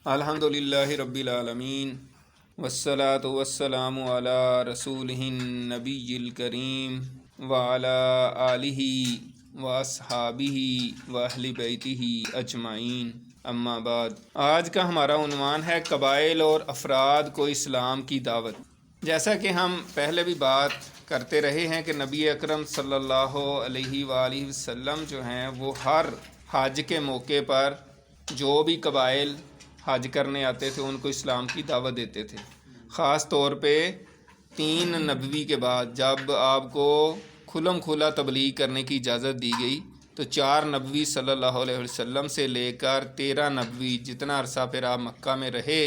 الحمدللہ رب العالمین والصلاة والسلام علی رسولہ النبی الکریم وعلی آلہ واصحابہ واہل بیتہ اجمعین، اما بعد۔ آج کا ہمارا عنوان ہے قبائل اور افراد کو اسلام کی دعوت۔ جیسا کہ ہم پہلے بھی بات کرتے رہے ہیں کہ نبی اکرم صلی اللہ علیہ وآلہ وسلم جو ہیں وہ ہر حج کے موقع پر جو بھی قبائل حج کرنے آتے تھے ان کو اسلام کی دعوت دیتے تھے۔ خاص طور پہ 3 نبوی کے بعد جب آپ کو کھلم کھلا تبلیغ کرنے کی اجازت دی گئی تو 4 نبوی صلی اللہ علیہ وسلم سے لے کر 13 نبوی جتنا عرصہ پھر آپ مکہ میں رہے،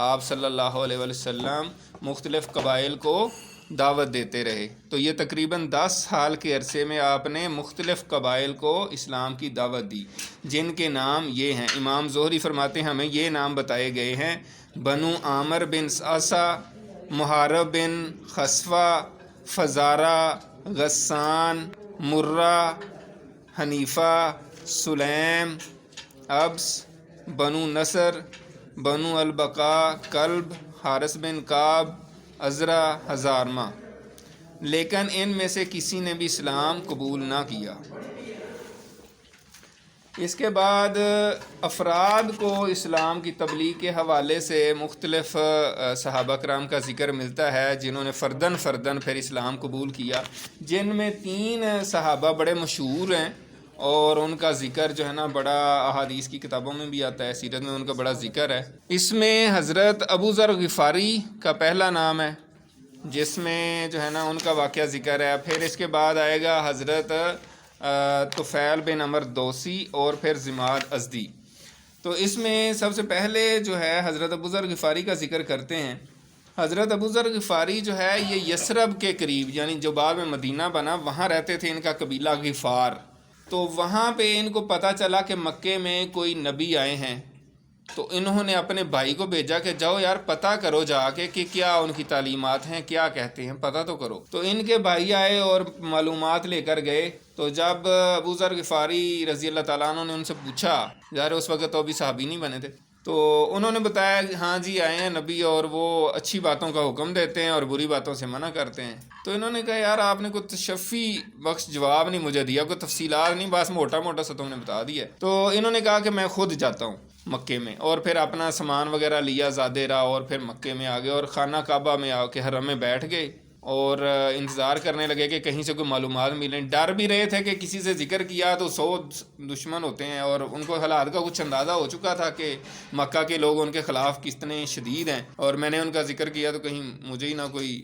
آپ صلی اللہ علیہ وسلم مختلف قبائل کو دعوت دیتے رہے۔ تو یہ تقریباً 10 سال کے عرصے میں آپ نے مختلف قبائل کو اسلام کی دعوت دی، جن کے نام یہ ہیں۔ امام زہری فرماتے ہیں ہمیں یہ نام بتائے گئے ہیں: بنو عامر بن سعصہ، محارب بن خصفہ، فزارہ، غسان، مرہ، حنیفہ، سلیم، ابس، بنو نصر، بنو البقاء، کلب، حارث بن کعب، عزرہ، ہزارمہ۔ لیکن ان میں سے کسی نے بھی اسلام قبول نہ کیا۔ اس کے بعد افراد کو اسلام کی تبلیغ کے حوالے سے مختلف صحابہ کرام کا ذکر ملتا ہے جنہوں نے فرداً پھر اسلام قبول کیا، جن میں 3 صحابہ بڑے مشہور ہیں اور ان کا ذکر جو ہے نا بڑا احادیث کی کتابوں میں بھی آتا ہے، سیرت میں ان کا بڑا ذکر ہے۔ اس میں حضرت ابو ذر غفاری کا پہلا نام ہے جس میں جو ہے نا ان کا واقعہ ذکر ہے۔ پھر اس کے بعد آئے گا حضرت طفیل بن عمر دوسی اور پھر ضماد ازدی۔ تو اس میں سب سے پہلے جو ہے حضرت ابو ذر غفاری کا ذکر کرتے ہیں۔ حضرت ابو ذر غفاری جو ہے یہ یثرب کے قریب، یعنی جو بعد میں مدینہ بنا، وہاں رہتے تھے۔ ان کا قبیلہ غفار۔ تو وہاں پہ ان کو پتہ چلا کہ مکے میں کوئی نبی آئے ہیں، تو انہوں نے اپنے بھائی کو بھیجا کہ جاؤ یار پتہ کرو جا کے کہ کیا ان کی تعلیمات ہیں، کیا کہتے ہیں، پتہ تو کرو۔ تو ان کے بھائی آئے اور معلومات لے کر گئے۔ تو جب ابو ذر غفاری رضی اللہ تعالیٰ عنہ نے ان سے پوچھا، ظاہر اس وقت تو ابھی صحابی نہیں بنے تھے، تو انہوں نے بتایا ہاں جی آئے ہیں نبی اور وہ اچھی باتوں کا حکم دیتے ہیں اور بری باتوں سے منع کرتے ہیں۔ تو انہوں نے کہا یار آپ نے کوئی تشفی بخش جواب نہیں مجھے دیا، کوئی تفصیلات نہیں، بس موٹا موٹا سا تم نے بتا دیا۔ تو انہوں نے کہا کہ میں خود جاتا ہوں مکے میں، اور پھر اپنا سامان وغیرہ لیا زادے راہ اور پھر مکے میں آ گئے اور خانہ کعبہ میں آ کے حرم میں بیٹھ گئے اور انتظار کرنے لگے کہ کہیں سے کوئی معلومات ملیں۔ ڈر بھی رہے تھے کہ کسی سے ذکر کیا تو 100 دشمن ہوتے ہیں، اور ان کو حالات کا کچھ اندازہ ہو چکا تھا کہ مکہ کے لوگ ان کے خلاف کتنے شدید ہیں، اور میں نے ان کا ذکر کیا تو کہیں مجھے ہی نہ کوئی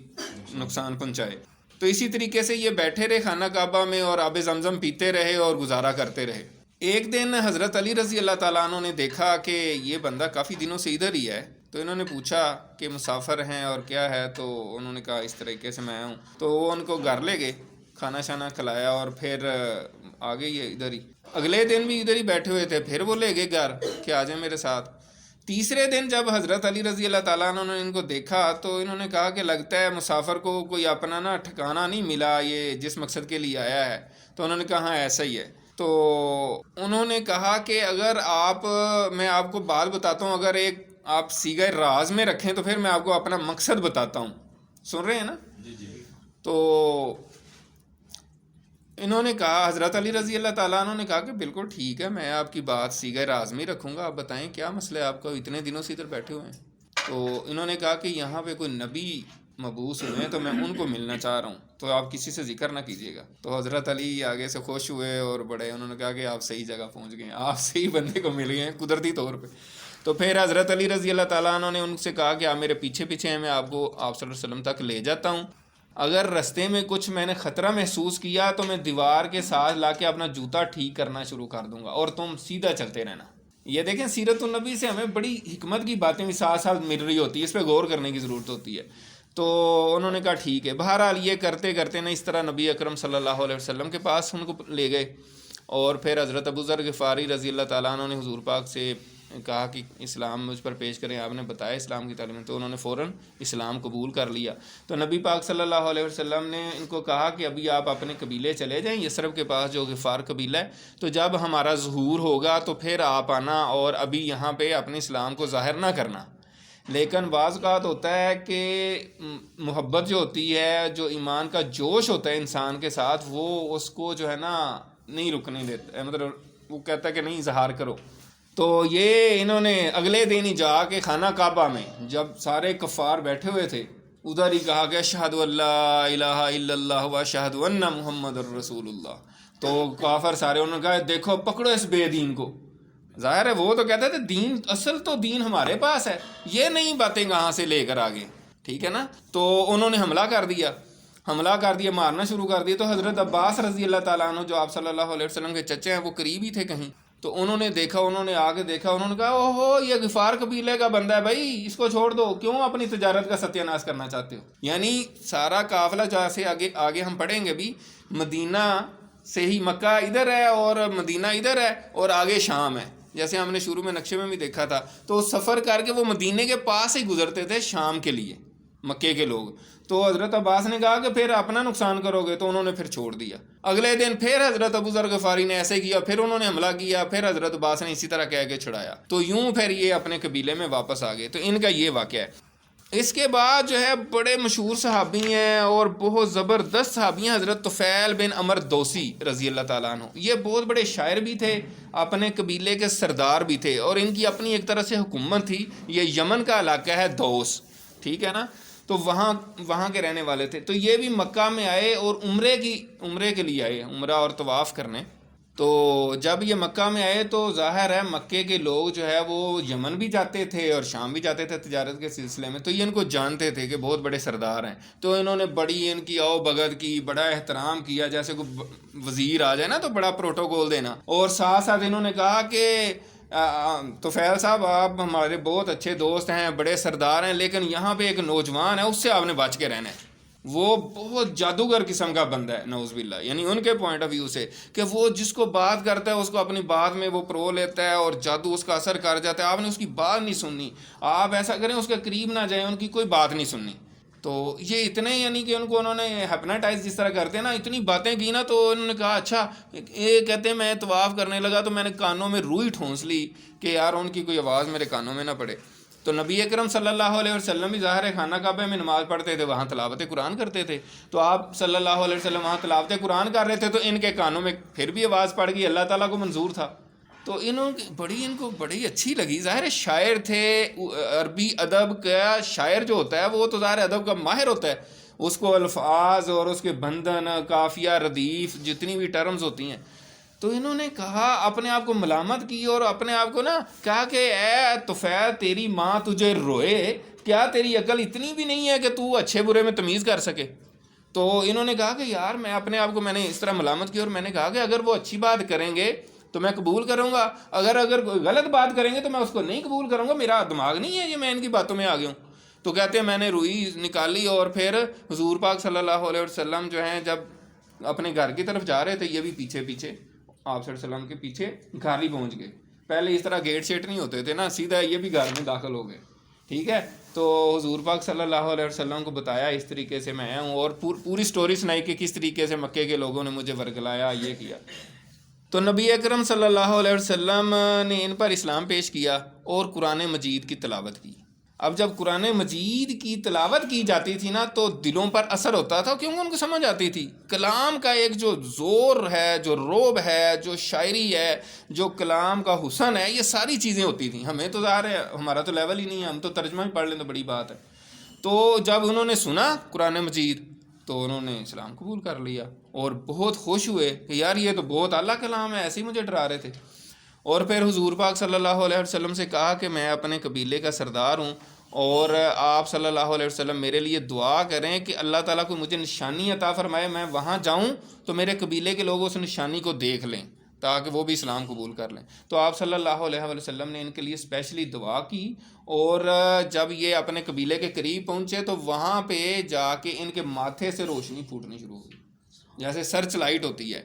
نقصان پہنچائے۔ تو اسی طریقے سے یہ بیٹھے رہے خانہ کعبہ میں اور آب زمزم پیتے رہے اور گزارا کرتے رہے۔ ایک دن حضرت علی رضی اللہ تعالیٰ عنہ نے دیکھا کہ یہ بندہ کافی دنوں سے ادھر ہی ہے، تو انہوں نے پوچھا کہ مسافر ہیں اور کیا ہے، تو انہوں نے کہا اس طریقے سے میں ہوں۔ تو وہ ان کو گھر لے گئے، کھانا شانا کھلایا اور پھر آگے یہ ادھر ہی۔ اگلے دن بھی ادھر ہی بیٹھے ہوئے تھے، پھر وہ لے گئے گھر کہ آ جائیں میرے ساتھ۔ تیسرے دن جب حضرت علی رضی اللہ تعالیٰ عنہ نے ان کو دیکھا تو انہوں نے کہا کہ لگتا ہے مسافر کو کوئی اپنا نا ٹھکانہ نہیں ملا، یہ جس مقصد کے لیے آیا ہے۔ تو انہوں نے کہا ہاں ایسا ہی ہے۔ تو انہوں نے کہا کہ اگر میں آپ کو بات بتاتا ہوں، اگر ایک آپ صیغہ راز میں رکھیں تو پھر میں آپ کو اپنا مقصد بتاتا ہوں۔ سن رہے ہیں نا؟ جی۔ تو انہوں نے کہا، حضرت علی رضی اللہ تعالیٰ عنہ نے کہا کہ بالکل ٹھیک ہے، میں آپ کی بات صیغہ راز میں رکھوں گا، آپ بتائیں کیا مسئلہ ہے آپ کا، اتنے دنوں سے ادھر بیٹھے ہوئے ہیں۔ تو انہوں نے کہا کہ یہاں پہ کوئی نبی مبعوث ہوئے ہیں تو میں ان کو ملنا چاہ رہا ہوں، تو آپ کسی سے ذکر نہ کیجیے گا۔ تو حضرت علی آگے سے خوش ہوئے اور بڑے، انہوں نے کہا کہ آپ صحیح جگہ پہنچ گئے ہیں، آپ صحیح بندے کو مل گئے ہیں قدرتی طور پہ۔ تو پھر حضرت علی رضی اللہ تعالیٰ عنہ نے ان سے کہا کہ آپ میرے پیچھے پیچھے ہیں، میں آپ کو آپ صلی اللہ علیہ وسلم تک لے جاتا ہوں، اگر رستے میں کچھ میں نے خطرہ محسوس کیا تو میں دیوار کے ساتھ لا کے اپنا جوتا ٹھیک کرنا شروع کر دوں گا اور تم سیدھا چلتے رہنا۔ یہ دیکھیں سیرت النبی سے ہمیں بڑی حکمت کی باتیں بھی ساتھ ساتھ مل رہی ہوتی ہے، اس پہ غور کرنے کی ضرورت ہوتی ہے۔ تو انہوں نے کہا ٹھیک ہے۔ بہرحال یہ کرتے کرتے نا اس طرح نبی اکرم صلی اللہ علیہ وسلم کے پاس ان کو لے گئے، اور پھر حضرت ابو ذر غفاری رضی اللہ تعالیٰ عنہ نے حضور پاک سے کہا کہ اسلام مجھ پر پیش کریں، آپ نے بتایا اسلام کی تعلیم، تو انہوں نے فوراً اسلام قبول کر لیا۔ تو نبی پاک صلی اللہ علیہ وسلم نے ان کو کہا کہ ابھی آپ اپنے قبیلے چلے جائیں، یثرب کے پاس جو غفار قبیلہ ہے، تو جب ہمارا ظہور ہوگا تو پھر آپ آنا، اور ابھی یہاں پہ اپنے اسلام کو ظاہر نہ کرنا۔ لیکن بعض اوقات ہوتا ہے کہ محبت جو ہوتی ہے، جو ایمان کا جوش ہوتا ہے انسان کے ساتھ، وہ اس کو جو ہے نا نہیں رکنے دیتا، مطلب وہ کہتا ہے کہ نہیں اظہار کرو۔ تو یہ انہوں نے اگلے دن ہی جا کے خانہ کعبہ میں جب سارے کفار بیٹھے ہوئے تھے، ادھر ہی کہا کہ اشہد ان لا الہ الا اللہ و اشہد ان محمد الرسول اللہ۔ تو کافر سارے انہوں نے کہا دیکھو پکڑو اس بے دین کو۔ ظاہر ہے وہ تو کہتے تھے دین، اصل تو دین ہمارے پاس ہے، یہ نئی باتیں کہاں سے لے کر آگے، ٹھیک ہے نا۔ تو انہوں نے حملہ کر دیا، مارنا شروع کر دیا۔ تو حضرت عباس رضی اللہ تعالیٰ عنہ جو آپ صلی اللہ علیہ وسلم کے چچے ہیں، وہ قریب ہی تھے کہیں، تو انہوں نے دیکھا، انہوں نے آگے دیکھا، انہوں نے کہا اوہو یہ غفار قبیلے کا بندہ ہے بھائی، اس کو چھوڑ دو، کیوں اپنی تجارت کا ستیہ ناش کرنا چاہتے ہو۔ یعنی سارا قافلہ جیسے آگے ہم پڑھیں گے بھی، مدینہ سے ہی مکہ ادھر ہے اور مدینہ ادھر ہے اور آگے شام ہے، جیسے ہم نے شروع میں نقشے میں بھی دیکھا تھا۔ تو سفر کر کے وہ مدینے کے پاس ہی گزرتے تھے شام کے لیے، مکے کے لوگ۔ تو حضرت عباس نے کہا کہ پھر اپنا نقصان کرو گے، تو انہوں نے پھر چھوڑ دیا۔ اگلے دن پھر حضرت ابو ذر غفاری نے ایسے کیا، پھر انہوں نے حملہ کیا، پھر حضرت عباس نے اسی طرح کہہ کے چھڑایا۔ تو یوں پھر یہ اپنے قبیلے میں واپس آ گئے۔ تو ان کا یہ واقعہ ہے۔ اس کے بعد جو ہے بڑے مشہور صحابی ہیں اور بہت زبردست صحابی ہیں، حضرت طفیل بن عمر دوسی رضی اللہ تعالیٰ عنہ۔ یہ بہت بڑے شاعر بھی تھے، اپنے قبیلے کے سردار بھی تھے، اور ان کی اپنی ایک طرح سے حکومت تھی۔ یہ یمن کا علاقہ ہے دوس، ٹھیک ہے نا، تو وہاں کے رہنے والے تھے۔ تو یہ بھی مکہ میں آئے اور عمرے کے لیے آئے، عمرہ اور طواف کرنے۔ تو جب یہ مکہ میں آئے تو ظاہر ہے مکے کے لوگ جو ہے وہ یمن بھی جاتے تھے اور شام بھی جاتے تھے تجارت کے سلسلے میں، تو یہ ان کو جانتے تھے کہ بہت بڑے سردار ہیں۔ تو انہوں نے بڑی ان کی آؤ بگت کی، بڑا احترام کیا، جیسے کوئی وزیر آ جائے نا تو بڑا پروٹوکول دینا۔ اور ساتھ ساتھ انہوں نے کہا کہ طفیل صاحب آپ ہمارے بہت اچھے دوست ہیں، بڑے سردار ہیں، لیکن یہاں پہ ایک نوجوان ہے، اس سے آپ نے بچ کے رہنا ہے، وہ بہت جادوگر قسم کا بندہ ہے، نعوذ باللہ، یعنی ان کے پوائنٹ آف ویو سے کہ وہ جس کو بات کرتا ہے اس کو اپنی بات میں وہ پرو لیتا ہے اور جادو اس کا اثر کر جاتا ہے۔ آپ نے اس کی بات نہیں سننی، آپ ایسا کریں اس کے قریب نہ جائیں، ان کی کوئی بات نہیں سننی۔ تو یہ اتنے یعنی کہ انہوں نے ہیپناٹائز جس طرح کرتے ہیں نا، اتنی باتیں کی نا، تو انہوں نے کہا اچھا، یہ کہتے ہیں میں طواف کرنے لگا تو میں نے کانوں میں روئی ٹھونس لی کہ یار ان کی کوئی آواز میرے کانوں میں نہ پڑے۔ تو نبی اکرم صلی اللہ علیہ وسلم بھی ظاہر خانہ کعبہ میں نماز پڑھتے تھے، وہاں تلاوت قرآن کرتے تھے، تو آپ صلی اللہ علیہ وسلم وہاں تلاوت قرآن کر رہے تھے، تو ان کے کانوں میں پھر بھی آواز پڑ گئی، اللہ تعالیٰ کو منظور تھا۔ تو ان کو بڑی اچھی لگی۔ ظاہر شاعر تھے، عربی ادب کا شاعر جو ہوتا ہے وہ تو ظاہر ادب کا ماہر ہوتا ہے، اس کو الفاظ اور اس کے بندھن، قافیہ، ردیف، جتنی بھی ٹرمز ہوتی ہیں، تو انہوں نے کہا، اپنے آپ کو ملامت کی اور اپنے آپ کو نا کہا کہ اے طفیل تیری ماں تجھے روئے، کیا تیری عقل اتنی بھی نہیں ہے کہ تو اچھے برے میں تمیز کر سکے؟ تو انہوں نے کہا کہ یار میں اپنے آپ کو میں نے اس طرح ملامت کی، اور میں نے کہا کہ اگر وہ اچھی بات کریں گے تو میں قبول کروں گا، اگر غلط بات کریں گے تو میں اس کو نہیں قبول کروں گا، میرا دماغ نہیں ہے یہ میں ان کی باتوں میں آ گیا ہوں۔ تو کہتے ہیں میں نے روئی نکالی، اور پھر حضور پاک صلی اللہ علیہ وسلم جو ہیں جب اپنے گھر کی طرف جا رہے تھے، یہ بھی پیچھے آپ صلی اللہ علیہ وسلم کے پیچھے گھر ہی پہنچ گئے۔ پہلے اس طرح گیٹ شیٹ نہیں ہوتے تھے نا، سیدھا یہ بھی گھر میں داخل ہو گئے، ٹھیک ہے۔ تو حضور پاک صلی اللہ علیہ وسلم کو بتایا اس طریقے سے میں آیا ہوں، اور پوری سٹوری سنائی کہ کس طریقے سے مکے کے لوگوں نے مجھے ورگلایا، یہ کیا۔ تو نبی اکرم صلی اللہ علیہ وسلم نے ان پر اسلام پیش کیا اور قرآن مجید کی تلاوت کی۔ اب جب قرآن مجید کی تلاوت کی جاتی تھی نا تو دلوں پر اثر ہوتا تھا، کیونکہ ان کو سمجھ آتی تھی کلام کا ایک جو زور ہے، جو روب ہے، جو شاعری ہے، جو کلام کا حسن ہے، یہ ساری چیزیں ہوتی تھیں۔ ہمیں تو ظاہر ہے ہمارا تو لیول ہی نہیں ہے، ہم تو ترجمہ ہی پڑھ لیں تو بڑی بات ہے۔ تو جب انہوں نے سنا قرآن مجید تو انہوں نے اسلام قبول کر لیا اور بہت خوش ہوئے کہ یار یہ تو بہت اعلیٰ کلام ہے، ایسے ہی مجھے ڈرا رہے تھے۔ اور پھر حضور پاک صلی اللہ علیہ وسلم سے کہا کہ میں اپنے قبیلے کا سردار ہوں، اور آپ صلی اللہ علیہ وسلم میرے لیے دعا کریں کہ اللہ تعالیٰ کو مجھے نشانی عطا فرمائے، میں وہاں جاؤں تو میرے قبیلے کے لوگ اس نشانی کو دیکھ لیں تاکہ وہ بھی اسلام قبول کر لیں۔ تو آپ صلی اللہ علیہ وسلم نے ان کے لیے اسپیشلی دعا کی، اور جب یہ اپنے قبیلے کے قریب پہنچے تو وہاں پہ جا کے ان کے ماتھے سے روشنی پھوٹنی شروع ہوئی، جیسے سرچ لائٹ ہوتی ہے،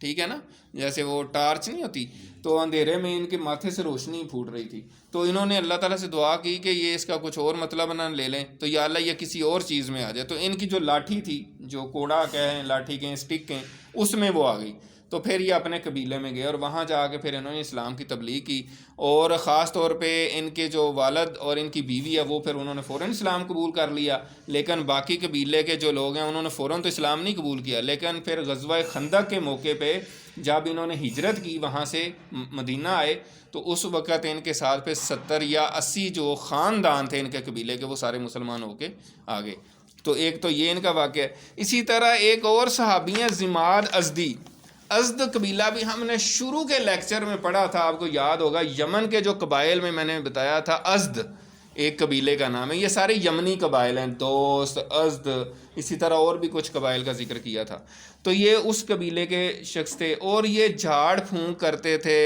ٹھیک ہے نا، جیسے وہ ٹارچ نہیں ہوتی، تو اندھیرے میں ان کے ماتھے سے روشنی پھوٹ رہی تھی، تو انہوں نے اللہ تعالیٰ سے دعا کی کہ یہ اس کا کچھ اور مطلب نہ لے لیں، تو یا اللہ یہ کسی اور چیز میں آ جائے، تو ان کی جو لاٹھی تھی، جو کوڑا کہیں، لاٹھی کہیں، اسٹک کہیں، اس میں وہ آ گئی، تو پھر یہ اپنے قبیلے میں گئے اور وہاں جا کے پھر انہوں نے اسلام کی تبلیغ کی، اور خاص طور پہ ان کے جو والد اور ان کی بیوی ہے وہ پھر انہوں نے فوراً اسلام قبول کر لیا، لیکن باقی قبیلے کے جو لوگ ہیں انہوں نے فوراً تو اسلام نہیں قبول کیا، لیکن پھر غزوہ خندق کے موقع پہ جب انہوں نے ہجرت کی وہاں سے مدینہ آئے، تو اس وقت ان کے ساتھ پہ 70 یا 80 جو خاندان تھے ان کے قبیلے کے، وہ سارے مسلمان ہو کے آگے۔ تو ایک تو یہ ان کا واقعہ ہے۔ اسی طرح ایک اور صحابی ہیں ضماد ازدی، ازد قبیلہ بھی ہم نے شروع کے لیکچر میں پڑھا تھا، آپ کو یاد ہوگا، یمن کے جو قبائل میں نے بتایا تھا ازد ایک قبیلے کا نام ہے، یہ سارے یمنی قبائل ہیں، دوست، ازد، اسی طرح اور بھی کچھ قبائل کا ذکر کیا تھا، تو یہ اس قبیلے کے شخص تھے، اور یہ جھاڑ پھونک کرتے تھے،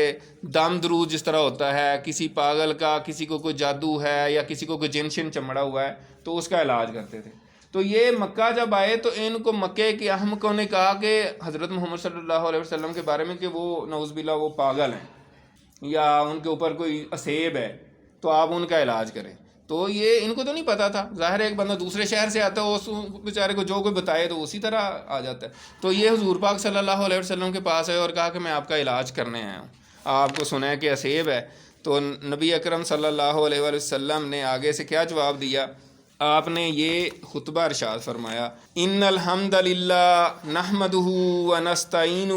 دم درود جس طرح ہوتا ہے، کسی پاگل کا، کسی کو کوئی جادو ہے یا کسی کو کوئی جن شن چمڑا ہوا ہے تو اس کا علاج کرتے تھے۔ تو یہ مکہ جب آئے تو ان کو مکے کے احمقوں نے کہا کہ حضرت محمد صلی اللہ علیہ وسلم کے بارے میں کہ وہ نعوذ باللہ وہ پاگل ہیں یا ان کے اوپر کوئی اسیب ہے، تو آپ ان کا علاج کریں۔ تو یہ ان کو تو نہیں پتا تھا، ظاہر ہے ایک بندہ دوسرے شہر سے آتا ہے، اس بیچارے کو جو کوئی بتائے تو اسی طرح آ جاتا ہے۔ تو یہ حضور پاک صلی اللہ علیہ وسلم کے پاس آئے اور کہا کہ میں آپ کا علاج کرنے آیا ہوں، آپ کو سنا ہے کہ اسیب ہے۔ تو نبی اکرم صلی اللہ علیہ وسلم نے آگے سے کیا جواب دیا؟ آپ نے یہ خطبہ ارشاد فرمایا، ان الحمد للہ نحمدہ ونستعینہ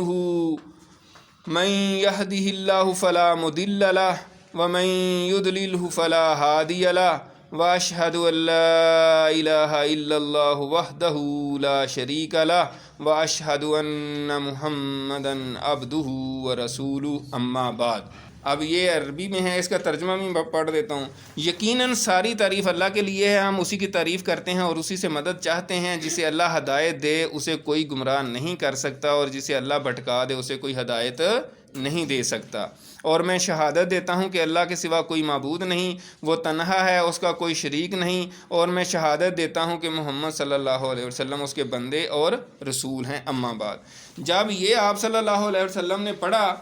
من یہدہ اللہ فلا مضل لہ ومن یضللہ فلا ہادی لہ واشہد ان لا الہ الا اللہ وحدہ لا شریک لہ واشہد ان محمدا عبدہ ورسولہ، اما بعد۔ اب یہ عربی میں ہے، اس کا ترجمہ بھی پڑھ دیتا ہوں۔ یقیناً ساری تعریف اللہ کے لیے ہے، ہم اسی کی تعریف کرتے ہیں اور اسی سے مدد چاہتے ہیں۔ جسے اللہ ہدایت دے اسے کوئی گمراہ نہیں کر سکتا، اور جسے اللہ بھٹکا دے اسے کوئی ہدایت نہیں دے سکتا۔ اور میں شہادت دیتا ہوں کہ اللہ کے سوا کوئی معبود نہیں، وہ تنہا ہے، اس کا کوئی شریک نہیں، اور میں شہادت دیتا ہوں کہ محمد صلی اللہ علیہ وسلم اس کے بندے اور رسول ہیں، اما بعد۔ جب یہ آپ صلی اللہ علیہ وسلم نے پڑھا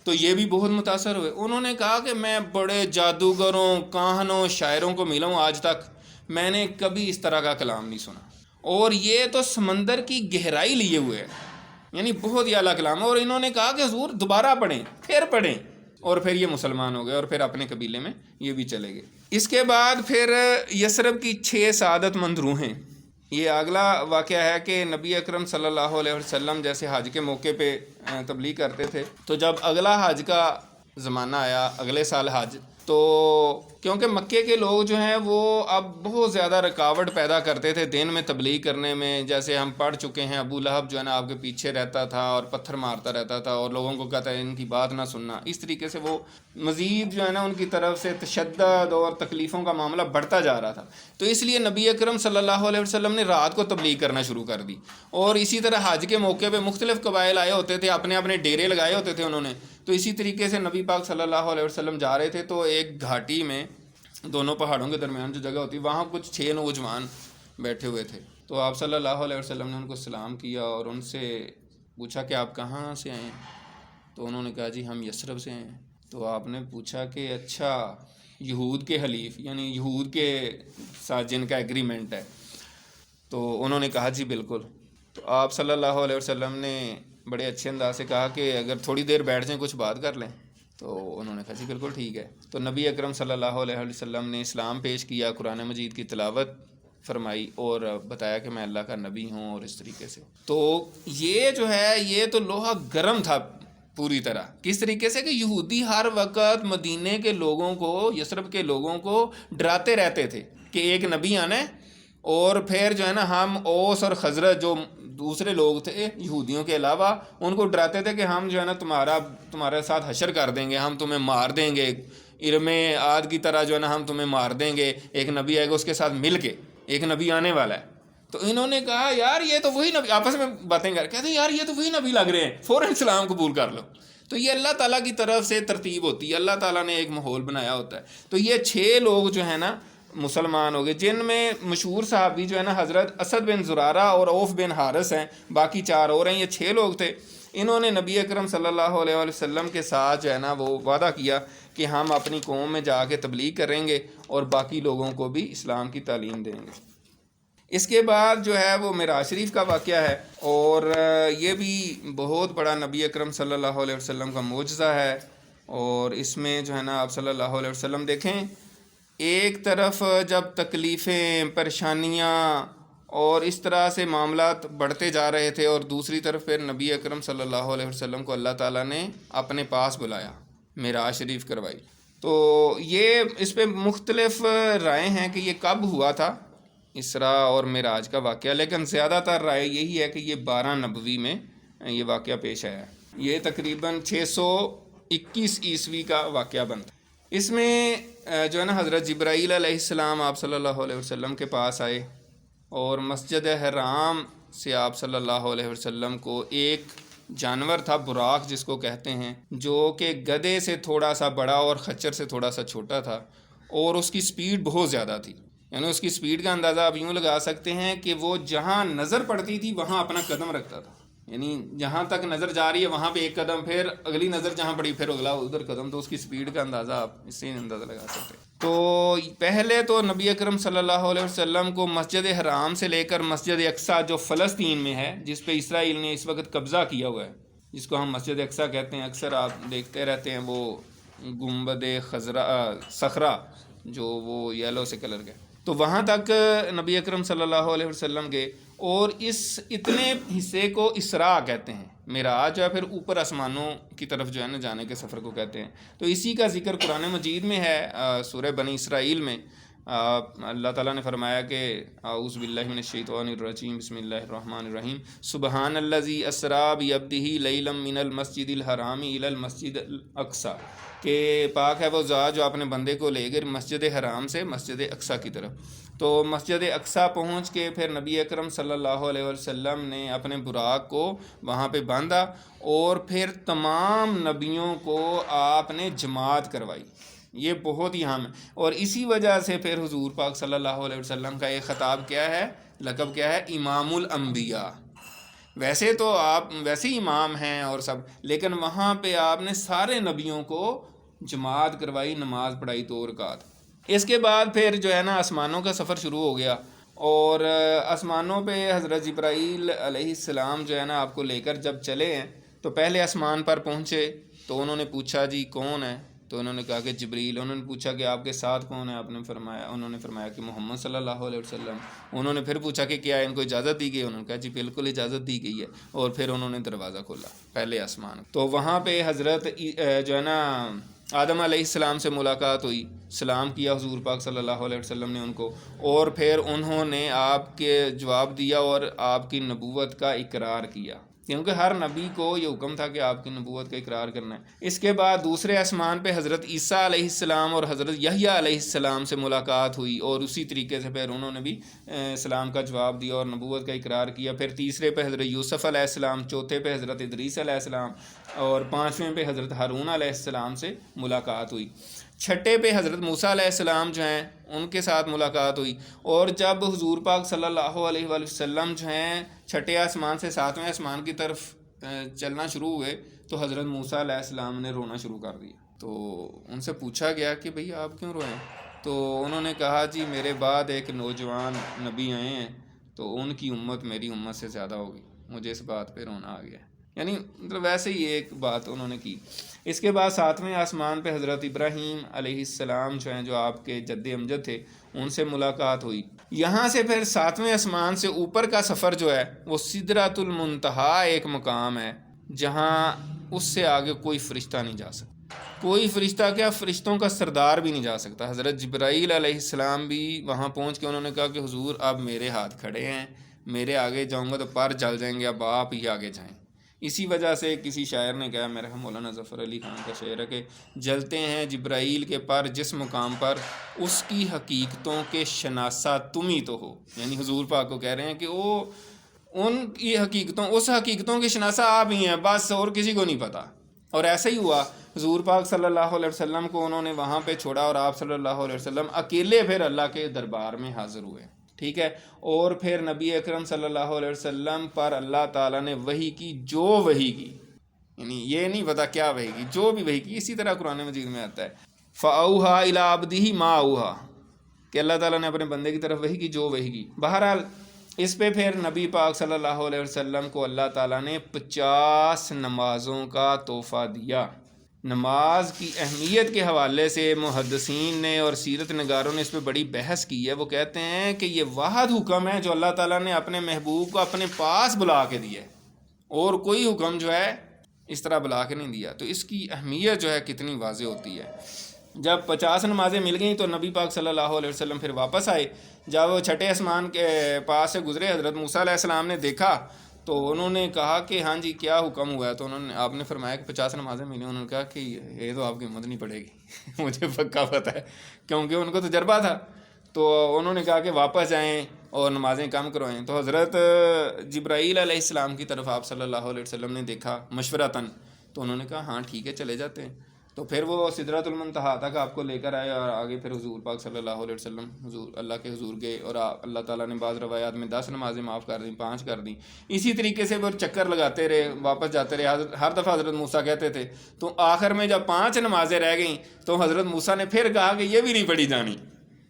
تو یہ بھی بہت متاثر ہوئے، انہوں نے کہا کہ میں بڑے جادوگروں، کاہنوں، شاعروں کو ملا ہوں، آج تک میں نے کبھی اس طرح کا کلام نہیں سنا، اور یہ تو سمندر کی گہرائی لیے ہوئے ہے، یعنی بہت ہی اعلیٰ کلام ہے۔ اور انہوں نے کہا کہ حضور دوبارہ پڑھیں، پھر پڑھیں، اور پھر یہ مسلمان ہو گئے اور پھر اپنے قبیلے میں یہ بھی چلے گئے۔ اس کے بعد پھر یثرب کی 6 سعادت مند روحیں، یہ اگلا واقعہ ہے کہ نبی اکرم صلی اللہ علیہ وسلم جیسے حج کے موقع پہ تبلیغ کرتے تھے، تو جب اگلا حج کا زمانہ آیا، اگلے سال حج، تو کیونکہ مکے کے لوگ جو ہیں وہ اب بہت زیادہ رکاوٹ پیدا کرتے تھے دین میں تبلیغ کرنے میں، جیسے ہم پڑھ چکے ہیں، ابو لہب جو ہے نا آپ کے پیچھے رہتا تھا اور پتھر مارتا رہتا تھا اور لوگوں کو کہتا ہے ان کی بات نہ سننا، اس طریقے سے وہ مزید جو ہے نا ان کی طرف سے تشدد اور تکلیفوں کا معاملہ بڑھتا جا رہا تھا۔ تو اس لیے نبی اکرم صلی اللہ علیہ وسلم نے رات کو تبلیغ کرنا شروع کر دی، اور اسی طرح حج کے موقع پہ مختلف قبائل آئے ہوتے تھے، اپنے اپنے ڈیرے لگائے ہوتے تھے انہوں نے، تو اسی طریقے سے نبی پاک صلی اللہ علیہ وسلم جا رہے تھے، تو ایک گھاٹی میں دونوں پہاڑوں کے درمیان جو جگہ ہوتی، وہاں کچھ 6 نوجوان بیٹھے ہوئے تھے، تو آپ صلی اللہ علیہ وسلم نے ان کو سلام کیا اور ان سے پوچھا کہ آپ کہاں سے آئے ہیں؟ تو انہوں نے کہا جی ہم یثرب سے ہیں۔ تو آپ نے پوچھا کہ اچھا یہود کے حلیف، یعنی یہود کے ساتھ جن کا ایگریمنٹ ہے؟ تو انہوں نے کہا جی بالکل۔ تو آپ صلی اللہ علیہ وسلم نے بڑے اچھے انداز سے کہا کہ اگر تھوڑی دیر بیٹھ جائیں کچھ بات کر لیں، تو انہوں نے کہا جی بالکل ٹھیک ہے۔ تو نبی اکرم صلی اللہ علیہ وسلم نے اسلام پیش کیا، قرآن مجید کی تلاوت فرمائی اور بتایا کہ میں اللہ کا نبی ہوں، اور اس طریقے سے۔ تو یہ جو ہے یہ تو لوہا گرم تھا پوری طرح، کس طریقے سے کہ یہودی ہر وقت مدینے کے لوگوں کو، یثرب کے لوگوں کو ڈراتے رہتے تھے کہ ایک نبی آنا ہے، اور پھر جو ہے نا ہم اوس اور خزرج جو دوسرے لوگ تھے یہودیوں کے علاوہ، ان کو ڈراتے تھے کہ ہم جو ہے نا تمہارے ساتھ حشر کر دیں گے، ہم تمہیں مار دیں گے، ارم عاد کی طرح جو ہے نا ہم تمہیں مار دیں گے، ایک نبی آئے گا اس کے ساتھ مل کے، ایک نبی آنے والا ہے۔ تو انہوں نے کہا یار یہ تو وہی نبی، آپس میں باتیں کر کہتے ہیں یار یہ تو وہی نبی لگ رہے ہیں، فوراً اسلام قبول کر لو۔ تو یہ اللہ تعالیٰ کی طرف سے ترتیب ہوتی ہے، اللہ تعالیٰ نے ایک ماحول بنایا ہوتا ہے۔ تو یہ 6 لوگ جو ہیں نا مسلمان ہو گئے، جن میں مشہور صحابی جو ہے نا حضرت اسد بن زرارہ اور عوف بن حارث ہیں، باقی 4 اور ہیں، یہ 6 لوگ تھے۔ انہوں نے نبی اکرم صلی اللہ علیہ وسلم کے ساتھ جو ہے نا وہ وعدہ کیا کہ ہم اپنی قوم میں جا کے تبلیغ کریں گے اور باقی لوگوں کو بھی اسلام کی تعلیم دیں گے۔ اس کے بعد جو ہے وہ معراج شریف کا واقعہ ہے، اور یہ بھی بہت بڑا نبی اکرم صلی اللہ علیہ وسلم کا معجزہ ہے۔ اور اس میں جو ہے نا آپ صلی اللہ علیہ وسلم دیکھیں، ایک طرف جب تکلیفیں، پریشانیاں اور اس طرح سے معاملات بڑھتے جا رہے تھے، اور دوسری طرف پھر نبی اکرم صلی اللہ علیہ وسلم کو اللہ تعالیٰ نے اپنے پاس بلایا، معراج شریف کروائی۔ تو یہ اس پہ مختلف رائے ہیں کہ یہ کب ہوا تھا اسراء اور معراج کا واقعہ، لیکن زیادہ تر رائے یہی ہے کہ یہ 12 نبوی میں یہ واقعہ پیش آیا ہے۔ یہ تقریباً 621 عیسوی کا واقعہ بنتا ہے۔ اس میں جو ہے نا حضرت جبرائیل علیہ السلام آپ صلی اللہ علیہ وسلم کے پاس آئے، اور مسجد حرام سے آپ صلی اللہ علیہ وسلم کو ایک جانور تھا، براق جس کو کہتے ہیں، جو کہ گدھے سے تھوڑا سا بڑا اور خچر سے تھوڑا سا چھوٹا تھا، اور اس کی سپیڈ بہت زیادہ تھی۔ یعنی اس کی سپیڈ کا اندازہ آپ یوں لگا سکتے ہیں کہ وہ جہاں نظر پڑتی تھی وہاں اپنا قدم رکھتا تھا، یعنی جہاں تک نظر جا رہی ہے وہاں پہ ایک قدم، پھر اگلی نظر جہاں پڑی پھر اگلا ادھر قدم۔ تو اس کی سپیڈ کا اندازہ آپ اس سے اندازہ لگا سکتے ہیں۔ تو پہلے تو نبی اکرم صلی اللہ علیہ وسلم کو مسجد حرام سے لے کر مسجد اقصیٰ جو فلسطین میں ہے، جس پہ اسرائیل نے اس وقت قبضہ کیا ہوا ہے، جس کو ہم مسجد اقصیٰ کہتے ہیں، اکثر آپ دیکھتے رہتے ہیں وہ گنبد صخرہ جو وہ یلو سے کلر کا، تو وہاں تک نبی اکرم صلی اللہ علیہ وسلم گئے، اور اس اتنے حصے کو اسراء کہتے ہیں۔ معراج جو ہے پھر اوپر آسمانوں کی طرف جو ہے نا جانے کے سفر کو کہتے ہیں۔ تو اسی کا ذکر قرآن مجید میں ہے، سورہ بنی اسرائیل میں اللہ تعالیٰ نے فرمایا کہ اعوذ باللہ من الشیطان الرجیم بسم اللہ الرحمن الرحیم سبحان الذی اسریٰ بعبدہ لیلا من المسجد الحرام الی المسجد الاقصیٰ، کہ پاک ہے وہ ذات جو اپنے بندے کو لے گئے مسجد حرام سے مسجد اقصیٰ کی طرف۔ تو مسجد اقصیٰ پہنچ کے پھر نبی اکرم صلی اللہ علیہ وسلم نے اپنے براق کو وہاں پہ باندھا، اور پھر تمام نبیوں کو آپ نے جماعت کروائی۔ یہ بہت ہی اہم ہے، اور اسی وجہ سے پھر حضور پاک صلی اللہ علیہ وسلم کا ایک خطاب کیا ہے، لقب کیا ہے، امام الانبیاء۔ ویسے تو آپ ویسے ہی امام ہیں اور سب، لیکن وہاں پہ آپ نے سارے نبیوں کو جماعت کروائی، نماز پڑھائی 2 رکعت۔ اس کے بعد پھر جو ہے نا آسمانوں کا سفر شروع ہو گیا، اور آسمانوں پہ حضرت جبرائیل علیہ السلام جو ہے نا آپ کو لے کر جب چلے ہیں، تو پہلے آسمان پر پہنچے تو انہوں نے پوچھا جی کون ہے، تو انہوں نے کہا کہ جبریل۔ انہوں نے پوچھا کہ آپ کے ساتھ کون ہے، انہوں نے فرمایا کہ محمد صلی اللہ علیہ وسلم۔ انہوں نے پھر پوچھا کہ کیا ان کو اجازت دی گئی، انہوں نے کہا جی بالکل اجازت دی گئی ہے، اور پھر انہوں نے دروازہ کھولا پہلے آسمان۔ تو وہاں پہ حضرت جو ہے نا آدم علیہ السلام سے ملاقات ہوئی، سلام کیا حضور پاک صلی اللہ علیہ وسلم نے ان کو، اور پھر انہوں نے آپ کے جواب دیا اور آپ کی نبوت کا اقرار کیا، کیونکہ ہر نبی کو یہ حکم تھا کہ آپ کی نبوت کا اقرار کرنا ہے۔ اس کے بعد دوسرے آسمان پہ حضرت عیسیٰ علیہ السلام اور حضرت یحییٰ علیہ السلام سے ملاقات ہوئی، اور اسی طریقے سے پھر انہوں نے بھی سلام کا جواب دیا اور نبوت کا اقرار کیا۔ پھر تیسرے پہ حضرت یوسف علیہ السلام، چوتھے پہ حضرت ادریس علیہ السلام، اور 5ویں پہ حضرت ہارون علیہ السلام سے ملاقات ہوئی۔ 6 پہ حضرت موسیٰ علیہ السلام جو ہیں ان کے ساتھ ملاقات ہوئی، اور جب حضور پاک صلی اللہ علیہ وآلہ وسلم جو ہیں 6 آسمان سے 7ویں آسمان کی طرف چلنا شروع ہوئے، تو حضرت موسیٰ علیہ السلام نے رونا شروع کر دیا۔ تو ان سے پوچھا گیا کہ بھئی آپ کیوں روئیں؟ تو انہوں نے کہا جی میرے بعد ایک نوجوان نبی آئے ہیں، تو ان کی امت میری امت سے زیادہ ہوگی، مجھے اس بات پہ رونا آ گیا۔ یعنی مطلب ویسے ہی ایک بات انہوں نے کی۔ اس کے بعد 7ویں آسمان پہ حضرت ابراہیم علیہ السلام جو ہیں، جو آپ کے جد امجد تھے، ان سے ملاقات ہوئی۔ یہاں سے پھر 7ویں آسمان سے اوپر کا سفر جو ہے وہ سدرۃ المنتہا ایک مقام ہے، جہاں اس سے آگے کوئی فرشتہ نہیں جا سکتا، کوئی فرشتہ کیا، فرشتوں کا سردار بھی نہیں جا سکتا۔ حضرت جبرائیل علیہ السلام بھی وہاں پہنچ کے انہوں نے کہا کہ حضور اب میرے ہاتھ کھڑے ہیں، میرے آگے جاؤں گا تو پر جل جائیں گے، اب آپ ہی آگے جائیں۔ اسی وجہ سے کسی شاعر نے کہا، میرا مولانا ظفر علی خان کا شعر ہے کہ جلتے ہیں جبرائیل کے پر جس مقام پر، اس کی حقیقتوں کے شناسہ تم ہی تو ہو۔ یعنی حضور پاک کو کہہ رہے ہیں کہ وہ ان کی اس حقیقتوں کے شناسہ آپ ہی ہیں، بس اور کسی کو نہیں پتہ۔ اور ایسا ہی ہوا، حضور پاک صلی اللہ علیہ وسلم کو انہوں نے وہاں پہ چھوڑا، اور آپ صلی اللہ علیہ وسلم اکیلے پھر اللہ کے دربار میں حاضر ہوئے، ٹھیک ہے۔ اور پھر نبی اکرم صلی اللہ علیہ وسلم پر اللہ تعالیٰ نے وحی کی، جو وحی کی یعنی یہ نہیں پتا کیا وحی کی، جو بھی وحی کی، اسی طرح قرآن مجید میں آتا ہے فَأَوْحَىٰ إِلَىٰ عَبْدِهِ مَا أَوْحَىٰ کہ اللہ تعالیٰ نے اپنے بندے کی طرف وحی کی جو وحی کی۔ بہرحال اس پہ پھر نبی پاک صلی اللہ علیہ وسلم کو اللہ تعالیٰ نے 50 نمازوں کا تحفہ دیا۔ نماز کی اہمیت کے حوالے سے محدثین نے اور سیرت نگاروں نے اس پہ بڑی بحث کی ہے۔ وہ کہتے ہیں کہ یہ واحد حکم ہے جو اللہ تعالیٰ نے اپنے محبوب کو اپنے پاس بلا کے دیا ہے، اور کوئی حکم جو ہے اس طرح بلا کے نہیں دیا۔ تو اس کی اہمیت جو ہے کتنی واضح ہوتی ہے۔ جب 50 نمازیں مل گئیں تو نبی پاک صلی اللہ علیہ وسلم پھر واپس آئے۔ جب وہ چھٹے آسمان کے پاس سے گزرے، حضرت موسیٰ علیہ السلام نے دیکھا تو انہوں نے کہا کہ ہاں جی کیا حکم ہوا ہے؟ تو آپ نے فرمایا کہ 50 نمازیں ملی۔ انہوں نے کہا کہ یہ تو آپ کی ہمت نہیں پڑے گی مجھے پکا پتہ ہے، کیونکہ ان کو تجربہ تھا۔ تو انہوں نے کہا کہ واپس جائیں اور نمازیں کم کروائیں۔ تو حضرت جبرائیل علیہ السلام کی طرف آپ صلی اللہ علیہ وسلم نے دیکھا مشورتاً، تو انہوں نے کہا ہاں ٹھیک ہے چلے جاتے ہیں۔ تو پھر وہ سدرۃ المنتہا تک آپ کو لے کر آئے، اور آگے پھر حضور پاک صلی اللہ علیہ وسلم اللہ کے حضور گئے، اور اللہ تعالیٰ نے بعض روایات میں 10 نمازیں معاف کر دیں، 5 کر دیں۔ اسی طریقے سے وہ چکر لگاتے رہے، واپس جاتے رہے۔ ہر دفعہ حضرت موسیٰ کہتے تھے، تو آخر میں جب 5 نمازیں رہ گئیں تو حضرت موسیٰ نے پھر کہا کہ یہ بھی نہیں پڑھی جانی،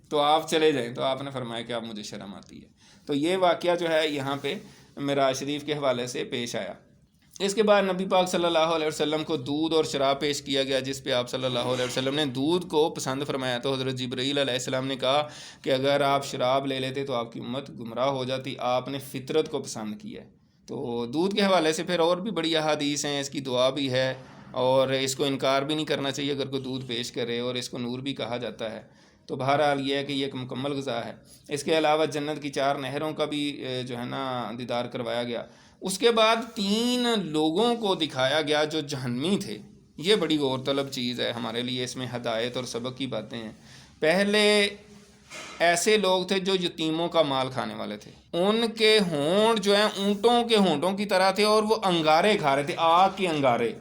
تو آپ چلے جائیں۔ تو آپ نے فرمایا کہ اب مجھے شرم آتی ہے۔ تو یہ واقعہ جو ہے یہاں پہ معراج شریف کے حوالے سے پیش آیا۔ اس کے بعد نبی پاک صلی اللہ علیہ وسلم کو دودھ اور شراب پیش کیا گیا، جس پہ آپ صلی اللہ علیہ وسلم نے دودھ کو پسند فرمایا۔ تو حضرت جبرائیل علیہ السلام نے کہا کہ اگر آپ شراب لے لیتے تو آپ کی امت گمراہ ہو جاتی، آپ نے فطرت کو پسند کیا ہے۔ تو دودھ کے حوالے سے پھر اور بھی بڑی احادیث ہیں، اس کی دعا بھی ہے، اور اس کو انکار بھی نہیں کرنا چاہیے اگر کوئی دودھ پیش کرے، اور اس کو نور بھی کہا جاتا ہے۔ تو بہرحال یہ ہے کہ یہ ایک مکمل غذا ہے۔ اس کے علاوہ جنت کی 4 نہروں کا بھی جو ہے نا دیدار کروایا گیا۔ اس کے بعد 3 لوگوں کو دکھایا گیا جو جہنمی تھے۔ یہ بڑی غور طلب چیز ہے ہمارے لیے، اس میں ہدایت اور سبق کی باتیں ہیں۔ پہلے ایسے لوگ تھے جو یتیموں کا مال کھانے والے تھے، ان کے ہونٹ جو ہیں اونٹوں کے ہونٹوں کی طرح تھے، اور وہ انگارے کھا رہے تھے، آگ کے انگارے،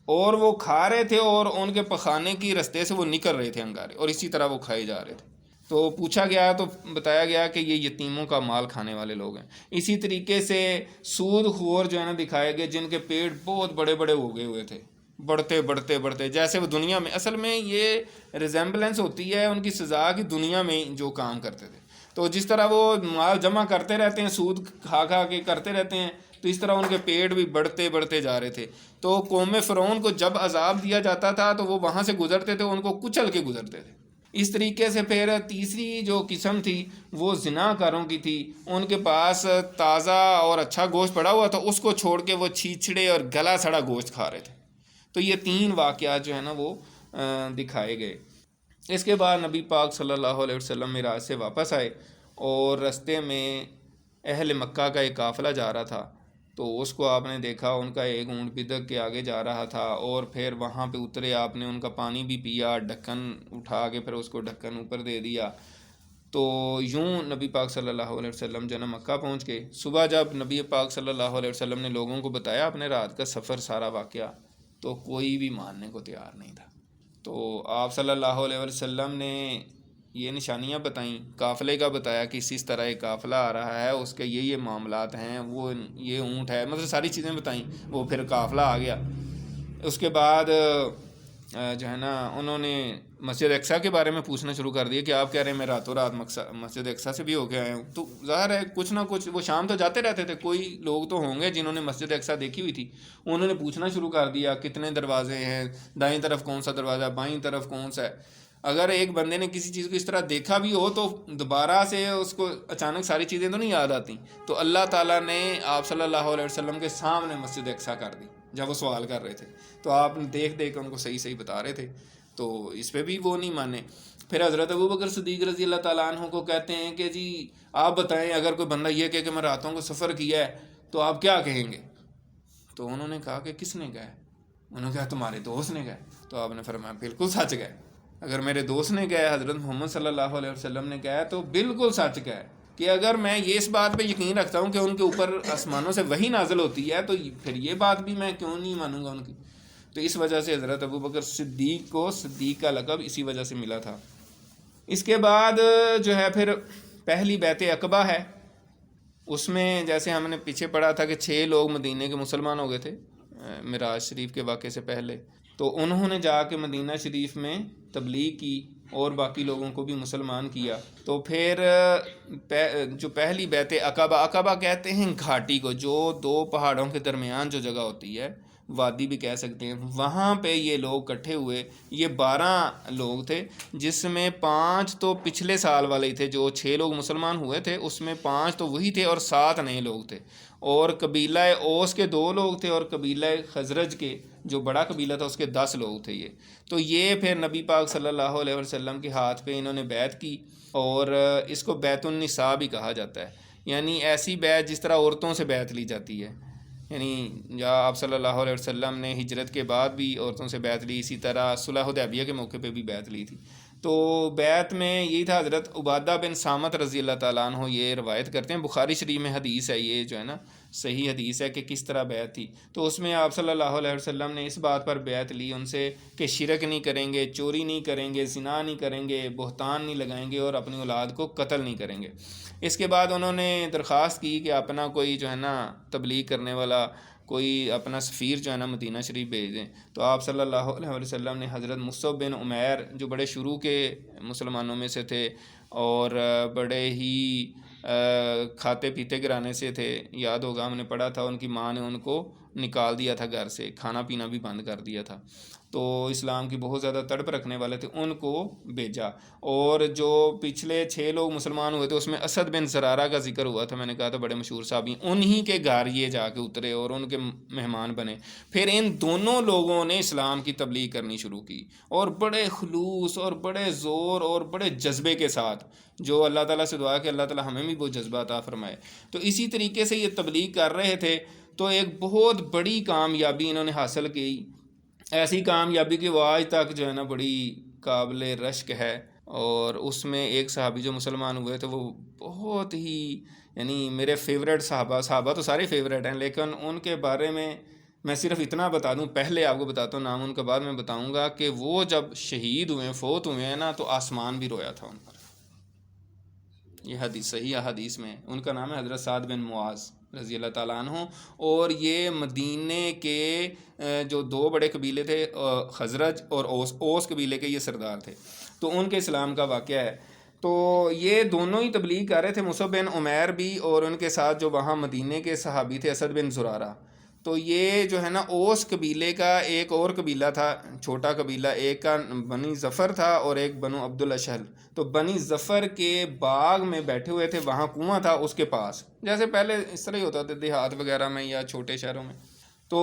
اور وہ کھا رہے تھے، اور ان کے پخانے کی رستے سے وہ نکل رہے تھے انگارے، اور اسی طرح وہ کھائے جا رہے تھے۔ تو پوچھا گیا تو بتایا گیا کہ یہ یتیموں کا مال کھانے والے لوگ ہیں۔ اسی طریقے سے سود خور جو ہے نا دکھائے گئے، جن کے پیٹ بہت بڑے بڑے ہو گئے ہوئے تھے، بڑھتے بڑھتے بڑھتے، جیسے وہ دنیا میں، اصل میں یہ ریزمبلنس ہوتی ہے ان کی سزا کی دنیا میں جو کام کرتے تھے۔ تو جس طرح وہ مال جمع کرتے رہتے ہیں، سود کھا کھا کے کرتے رہتے ہیں، تو اس طرح ان کے پیٹ بھی بڑھتے بڑھتے جا رہے تھے۔ تو قوم فرعون کو جب عذاب دیا جاتا تھا تو وہ وہاں سے گزرتے تھے، ان کو کچل کے گزرتے تھے۔ اس طریقے سے پھر تیسری جو قسم تھی وہ زنا کاروں کی تھی۔ ان کے پاس تازہ اور اچھا گوشت پڑا ہوا تھا، اس کو چھوڑ کے وہ چھیچڑے اور گلا سڑا گوشت کھا رہے تھے۔ تو یہ 3 واقعات جو ہے نا وہ دکھائے گئے۔ اس کے بعد نبی پاک صلی اللہ علیہ وسلم معراج سے واپس آئے، اور رستے میں اہل مکہ کا ایک قافلہ جا رہا تھا، تو اس کو آپ نے دیکھا، ان کا ایک اونٹ بدک کے آگے جا رہا تھا، اور پھر وہاں پہ اترے، آپ نے ان کا پانی بھی پیا، ڈھکن اٹھا کے پھر اس کو ڈھکن اوپر دے دیا۔ تو یوں نبی پاک صلی اللہ علیہ وسلم جو ہے نا مکہ پہنچ گئے۔ صبح جب نبی پاک صلی اللہ علیہ وسلم نے لوگوں کو بتایا اپنے رات کا سفر، سارا واقعہ، تو کوئی بھی ماننے کو تیار نہیں تھا۔ تو آپ صلی اللہ علیہ وسلم نے یہ نشانیاں بتائیں، قافلے کا بتایا کہ اس طرح ایک قافلہ آ رہا ہے، اس کے یہ معاملات ہیں، وہ یہ اونٹ ہے، مطلب ساری چیزیں بتائیں۔ وہ پھر قافلہ آ گیا۔ اس کے بعد جو ہے نا انہوں نے مسجد اقصیٰ کے بارے میں پوچھنا شروع کر دیا کہ آپ کہہ رہے ہیں میں راتوں رات مسجد اقصیٰ سے بھی ہو کے آئے ہوں۔ تو ظاہر ہے کچھ نہ کچھ، وہ شام تو جاتے رہتے تھے، کوئی لوگ تو ہوں گے جنہوں نے مسجد اقصیٰ دیکھی ہوئی تھی۔ انہوں نے پوچھنا شروع کر دیا کتنے دروازے ہیں، دائیں طرف کون سا دروازہ، بائیں طرف کون سا ہے۔ اگر ایک بندے نے کسی چیز کو اس طرح دیکھا بھی ہو تو دوبارہ سے اس کو اچانک ساری چیزیں تو نہیں یاد آتی۔ تو اللہ تعالیٰ نے آپ صلی اللہ علیہ وسلم کے سامنے مسجد اقصیٰ کر دی جب وہ سوال کر رہے تھے، تو آپ دیکھ دیکھ ان کو صحیح صحیح بتا رہے تھے، تو اس پہ بھی وہ نہیں مانے۔ پھر حضرت ابوبکر صدیق رضی اللہ تعالیٰ عنہ کو کہتے ہیں کہ جی آپ بتائیں، اگر کوئی بندہ یہ کہے کہ میں راتوں کو سفر کیا ہے تو آپ کیا کہیں گے؟ تو انہوں نے کہا کہ کس نے کہا ہے؟ انہوں نے کہا تمہارے دوست نے کہا۔ تو آپ نے فرمایا بالکل سچ گئے، اگر میرے دوست نے کہا، حضرت محمد صلی اللہ علیہ وسلم نے کہا تو بالکل سچ کہا، کہ اگر میں یہ اس بات پہ یقین رکھتا ہوں کہ ان کے اوپر آسمانوں سے وحی نازل ہوتی ہے، تو پھر یہ بات بھی میں کیوں نہیں مانوں گا ان کی۔ تو اس وجہ سے حضرت ابوبکر صدیق کو صدیق کا لقب اسی وجہ سے ملا تھا۔ اس کے بعد جو ہے پھر پہلی بیعت عقبہ ہے، اس میں جیسے ہم نے پیچھے پڑھا تھا کہ 6 لوگ مدینے کے مسلمان ہو گئے تھے، معراج شریف کے واقعے سے پہلے، تو انہوں نے جا کے مدینہ شریف میں تبلیغ کی اور باقی لوگوں کو بھی مسلمان کیا۔ تو پھر جو پہلی بیعت عقبہ کہتے ہیں گھاٹی کو، جو دو پہاڑوں کے درمیان جو جگہ ہوتی ہے، وادی بھی کہہ سکتے ہیں، وہاں پہ یہ لوگ اکٹھے ہوئے۔ یہ 12 لوگ تھے، جس میں 5 تو پچھلے سال والے ہی تھے، جو 6 لوگ مسلمان ہوئے تھے اس میں 5 تو وہی تھے اور 7 نئے لوگ تھے، اور قبیلہ اوس کے 2 لوگ تھے، اور قبیلہ خزرج کے جو بڑا قبیلہ تھا اس کے 10 لوگ تھے یہ۔ تو یہ پھر نبی پاک صلی اللہ علیہ وسلم کے ہاتھ پہ انہوں نے بیعت کی، اور اس کو بیعت النساء بھی کہا جاتا ہے، یعنی ایسی بیعت جس طرح عورتوں سے بیعت لی جاتی ہے، یعنی یا آپ صلی اللہ علیہ وسلم نے ہجرت کے بعد بھی عورتوں سے بیعت لی، اسی طرح صلح حدیبیہ کے موقع پہ بھی بیعت لی تھی۔ تو بیعت میں یہی تھا، حضرت عبادہ بن صامت رضی اللہ تعالیٰ عنہ یہ روایت کرتے ہیں، بخاری شریف میں حدیث ہے یہ جو ہے نا، صحیح حدیث ہے کہ کس طرح بیعت تھی۔ تو اس میں آپ صلی اللہ علیہ وسلم نے اس بات پر بیعت لی ان سے کہ شرک نہیں کریں گے، چوری نہیں کریں گے، زنا نہیں کریں گے، بہتان نہیں لگائیں گے، اور اپنی اولاد کو قتل نہیں کریں گے۔ اس کے بعد انہوں نے درخواست کی کہ اپنا کوئی جو ہے نا تبلیغ کرنے والا، کوئی اپنا سفیر جو ہے نا مدینہ شریف بھیج دیں۔ تو آپ صلی اللہ علیہ وسلم نے حضرت مصعب بن عمیر، جو بڑے شروع کے مسلمانوں میں سے تھے اور بڑے ہی کھاتے پیتے گھرانے سے تھے، یاد ہوگا ہم نے پڑھا تھا، ان کی ماں نے ان کو نکال دیا تھا گھر سے، کھانا پینا بھی بند کر دیا تھا، تو اسلام کی بہت زیادہ تڑپ رکھنے والے تھے، ان کو بھیجا۔ اور جو پچھلے 6 لوگ مسلمان ہوئے تھے اس میں اسد بن زرارہ کا ذکر ہوا تھا، میں نے کہا تھا بڑے مشہور صحابی، انہی کے گھر یہ جا کے اترے اور ان کے مہمان بنے۔ پھر ان دونوں لوگوں نے اسلام کی تبلیغ کرنی شروع کی، اور بڑے خلوص اور بڑے زور اور بڑے جذبے کے ساتھ، جو اللہ تعالیٰ سے دعا کہ اللہ تعالیٰ ہمیں بھی وہ جذبہ عطا فرمائے۔ تو اسی طریقے سے یہ تبلیغ کر رہے تھے، تو ایک بہت بڑی کامیابی انہوں نے حاصل کی، ایسی کامیابی کہ وہ آج تک جو ہے نا بڑی قابل رشک ہے۔ اور اس میں ایک صحابی جو مسلمان ہوئے تھے وہ بہت ہی، یعنی میرے فیوریٹ صحابہ تو سارے فیوریٹ ہیں، لیکن ان کے بارے میں صرف اتنا بتا دوں، پہلے آپ کو بتاتا ہوں نام ان کا، بعد میں بتاؤں گا کہ وہ جب شہید ہوئے، فوت ہوئے ہیں نا، تو آسمان بھی رویا تھا ان پر۔ یہ حدیث صحیح حدیث میں، ان کا نام ہے حضرت سعد بن معاذ رضی اللہ تعالیٰ عنہ، اور یہ مدینے کے جو 2 بڑے قبیلے تھے، خزرج اور اوس قبیلے کے یہ سردار تھے، تو ان کے اسلام کا واقعہ ہے۔ تو یہ دونوں ہی تبلیغ کر رہے تھے، مصعب بن عمیر بھی، اور ان کے ساتھ جو وہاں مدینے کے صحابی تھے اسد بن زرارہ۔ تو یہ جو ہے نا اوس قبیلے کا ایک اور قبیلہ تھا، چھوٹا قبیلہ، ایک کا بنی ظفر تھا اور ایک بنو عبد الاشہل۔ تو بنی ظفر کے باغ میں بیٹھے ہوئے تھے، وہاں کنواں تھا اس کے پاس، جیسے پہلے اس طرح ہی ہوتا تھا دیہات وغیرہ میں یا چھوٹے شہروں میں۔ تو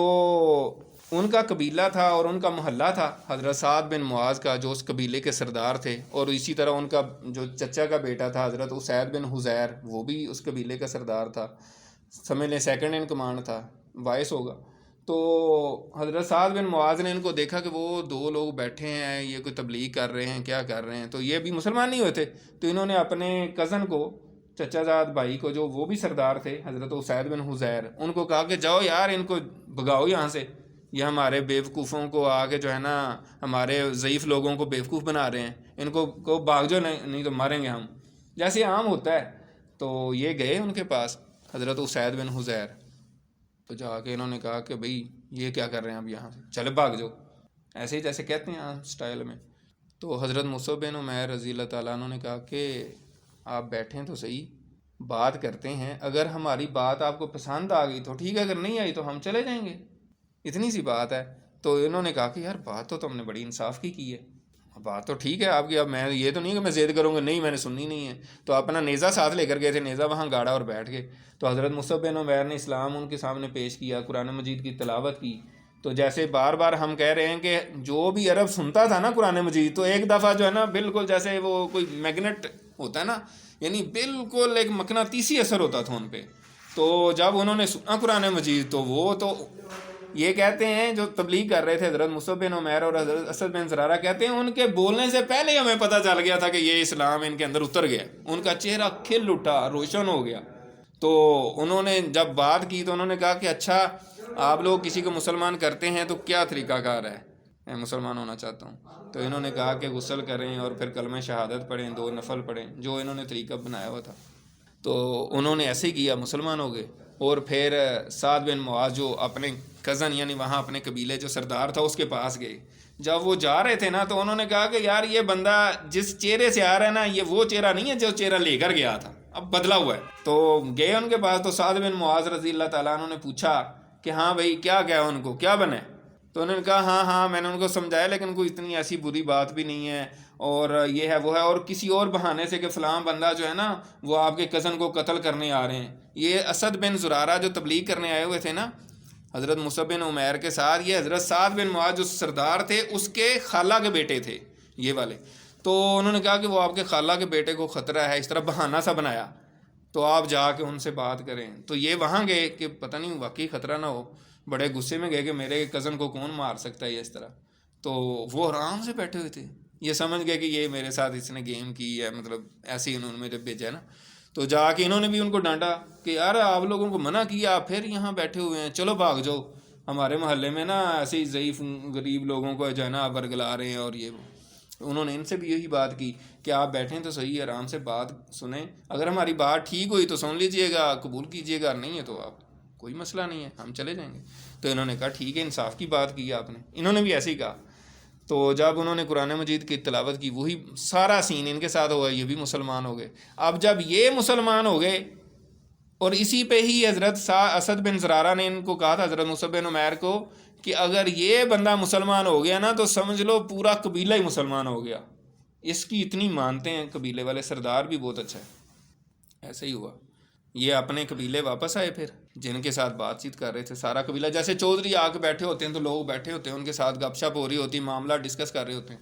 ان کا قبیلہ تھا اور ان کا محلہ تھا حضرت سعد بن معاذ کا، جو اس قبیلے کے سردار تھے، اور اسی طرح ان کا جو چچا کا بیٹا تھا حضرت اسید بن حزیر، وہ بھی اس قبیلے کا سردار تھا، سمجھ لیں سیکنڈ ان کمانڈ تھا، وائس ہوگا۔ تو حضرت سعد بن معاذ نے ان کو دیکھا کہ وہ 2 لوگ بیٹھے ہیں، یہ کوئی تبلیغ کر رہے ہیں، کیا کر رہے ہیں، تو یہ بھی مسلمان نہیں ہوئے تھے، تو انہوں نے اپنے کزن کو، چچا زاد بھائی کو، جو وہ بھی سردار تھے حضرت اسید بن حزیر، ان کو کہا کہ جاؤ یار ان کو بھگاؤ یہاں سے، یہ ہمارے بیوقوفوں کو آ کے جو ہے نا ہمارے ضعیف لوگوں کو بیوقوف بنا رہے ہیں، ان کو بھاگ جو، نہیں تو ماریں گے ہم، جیسے عام ہوتا ہے۔ تو یہ گئے ان کے پاس حضرت اسید بن حزیر، تو جا کے انہوں نے کہا کہ بھئی یہ کیا کر رہے ہیں اب یہاں سے، چلے بھاگ جاؤ، ایسے ہی جیسے کہتے ہیں سٹائل میں۔ تو حضرت مصعب بن عمیر رضی اللہ تعالیٰ عنہ نے کہا کہ آپ بیٹھیں تو صحیح، بات کرتے ہیں، اگر ہماری بات آپ کو پسند آ گئی تو ٹھیک ہے، اگر نہیں آئی تو ہم چلے جائیں گے، اتنی سی بات ہے۔ تو انہوں نے کہا کہ یار بات تو تم نے بڑی انصاف کی ہے، بات تو ٹھیک ہے آپ کی، اب میں یہ تو نہیں کہ میں ضد کروں گا، نہیں میں نے سننی نہیں ہے۔ تو اپنا نیزہ ساتھ لے کر گئے تھے، نیزہ وہاں گاڑا اور بیٹھ گئے۔ تو حضرت مصعب بن عمیر نے اسلام ان کے سامنے پیش کیا، قرآن مجید کی تلاوت کی۔ تو جیسے بار بار ہم کہہ رہے ہیں کہ جو بھی عرب سنتا تھا نا قرآن مجید، تو ایک دفعہ جو ہے نا بالکل جیسے وہ کوئی میگنیٹ ہوتا ہے نا، یعنی بالکل ایک مقناطیسی اثر ہوتا تھا ان پہ۔ تو جب انہوں نے سنا قرآن مجید، تو وہ تو یہ کہتے ہیں جو تبلیغ کر رہے تھے حضرت مصعب بن عمیر اور حضرت اسد بن زرارہ، کہتے ہیں ان کے بولنے سے پہلے ہی ہمیں پتہ چل گیا تھا کہ یہ اسلام ان کے اندر اتر گیا، ان کا چہرہ کھل اٹھا، روشن ہو گیا۔ تو انہوں نے جب بات کی تو انہوں نے کہا کہ اچھا آپ لوگ کسی کو مسلمان کرتے ہیں تو کیا طریقہ کار ہے، میں مسلمان ہونا چاہتا ہوں۔ تو انہوں نے کہا کہ غسل کریں اور پھر کلمہ شہادت پڑھیں، 2 نفل پڑھیں، جو انہوں نے طریقہ بنایا ہوا تھا۔ تو انہوں نے ایسے ہی کیا، مسلمان ہو گئے۔ اور پھر سعد بن معاذ جو اپنے کزن یعنی وہاں اپنے قبیلے جو سردار تھا اس کے پاس گئے. جب وہ جا رہے تھے نا تو انہوں نے کہا کہ یار یہ بندہ جس چہرے سے آ رہا ہے نا یہ وہ چہرہ نہیں ہے جو چہرہ لے کر گیا تھا, اب بدلا ہوا ہے. تو گئے ان کے پاس, تو سعد بن معاذ رضی اللہ تعالیٰ عنہ نے پوچھا کہ ہاں بھائی کیا گیا ان کو, کیا بنے؟ تو انہوں نے کہا ہاں میں نے ان کو سمجھایا لیکن کوئی اتنی ایسی بری بات بھی نہیں ہے, اور یہ ہے وہ ہے, اور کسی اور بہانے سے کہ فلاں بندہ جو ہے نا وہ آپ کے کزن کو قتل کرنے آ رہے ہیں. یہ اسد بن زرارہ جو تبلیغ کرنے آئے ہوئے تھے نا حضرت مصعب بن عمیر کے ساتھ, یہ حضرت سعد بن معاذ جو سردار تھے اس کے خالہ کے بیٹے تھے یہ والے. تو انہوں نے کہا کہ وہ آپ کے خالہ کے بیٹے کو خطرہ ہے, اس طرح بہانہ سا بنایا, تو آپ جا کے ان سے بات کریں. تو یہ وہاں گئے کہ پتہ نہیں واقعی خطرہ نہ ہو, بڑے غصے میں گئے کہ میرے کزن کو کون مار سکتا ہے اس طرح. تو وہ آرام سے بیٹھے ہوئے تھے, یہ سمجھ گئے کہ یہ میرے ساتھ اس نے گیم کی ہے, مطلب ایسے ہی انہوں نے مجھے بھیجا ہے نا. تو جا کے انہوں نے بھی ان کو ڈانٹا کہ یار آپ لوگوں کو منع کیا, آپ پھر یہاں بیٹھے ہوئے ہیں, چلو بھاگ جاؤ, ہمارے محلے میں نا ایسے ہی ضعیف غریب لوگوں کو جو ہے نا ورگلا رہے ہیں. اور یہ انہوں نے ان سے بھی یہی بات کی کہ آپ بیٹھیں تو صحیح, آرام سے بات سنیں, اگر ہماری بات ٹھیک ہوئی تو سن لیجئے گا, قبول کیجئے گا, نہیں ہے تو آپ کوئی مسئلہ نہیں ہے, ہم چلے جائیں گے. تو انہوں نے کہا ٹھیک ہے, انصاف کی بات کی آپ نے. انہوں نے بھی ایسے ہی کہا. تو جب انہوں نے قرآن مجید کی تلاوت کی وہی سارا سین ان کے ساتھ ہوا, یہ بھی مسلمان ہو گئے. اب جب یہ مسلمان ہو گئے اور اسی پہ ہی حضرت اسد بن زرارہ نے ان کو کہا تھا حضرت مصعب بن عمیر کو کہ اگر یہ بندہ مسلمان ہو گیا نا تو سمجھ لو پورا قبیلہ ہی مسلمان ہو گیا, اس کی اتنی مانتے ہیں قبیلے والے, سردار بھی بہت اچھا ہے. ایسے ہی ہوا, یہ اپنے قبیلے واپس آئے پھر جن کے ساتھ بات چیت کر رہے تھے سارا قبیلہ, جیسے چودھری آ کے بیٹھے ہوتے ہیں تو لوگ بیٹھے ہوتے ہیں ان کے ساتھ گپ شپ ہو رہی ہوتی, معاملہ ڈسکس کر رہے ہوتے ہیں.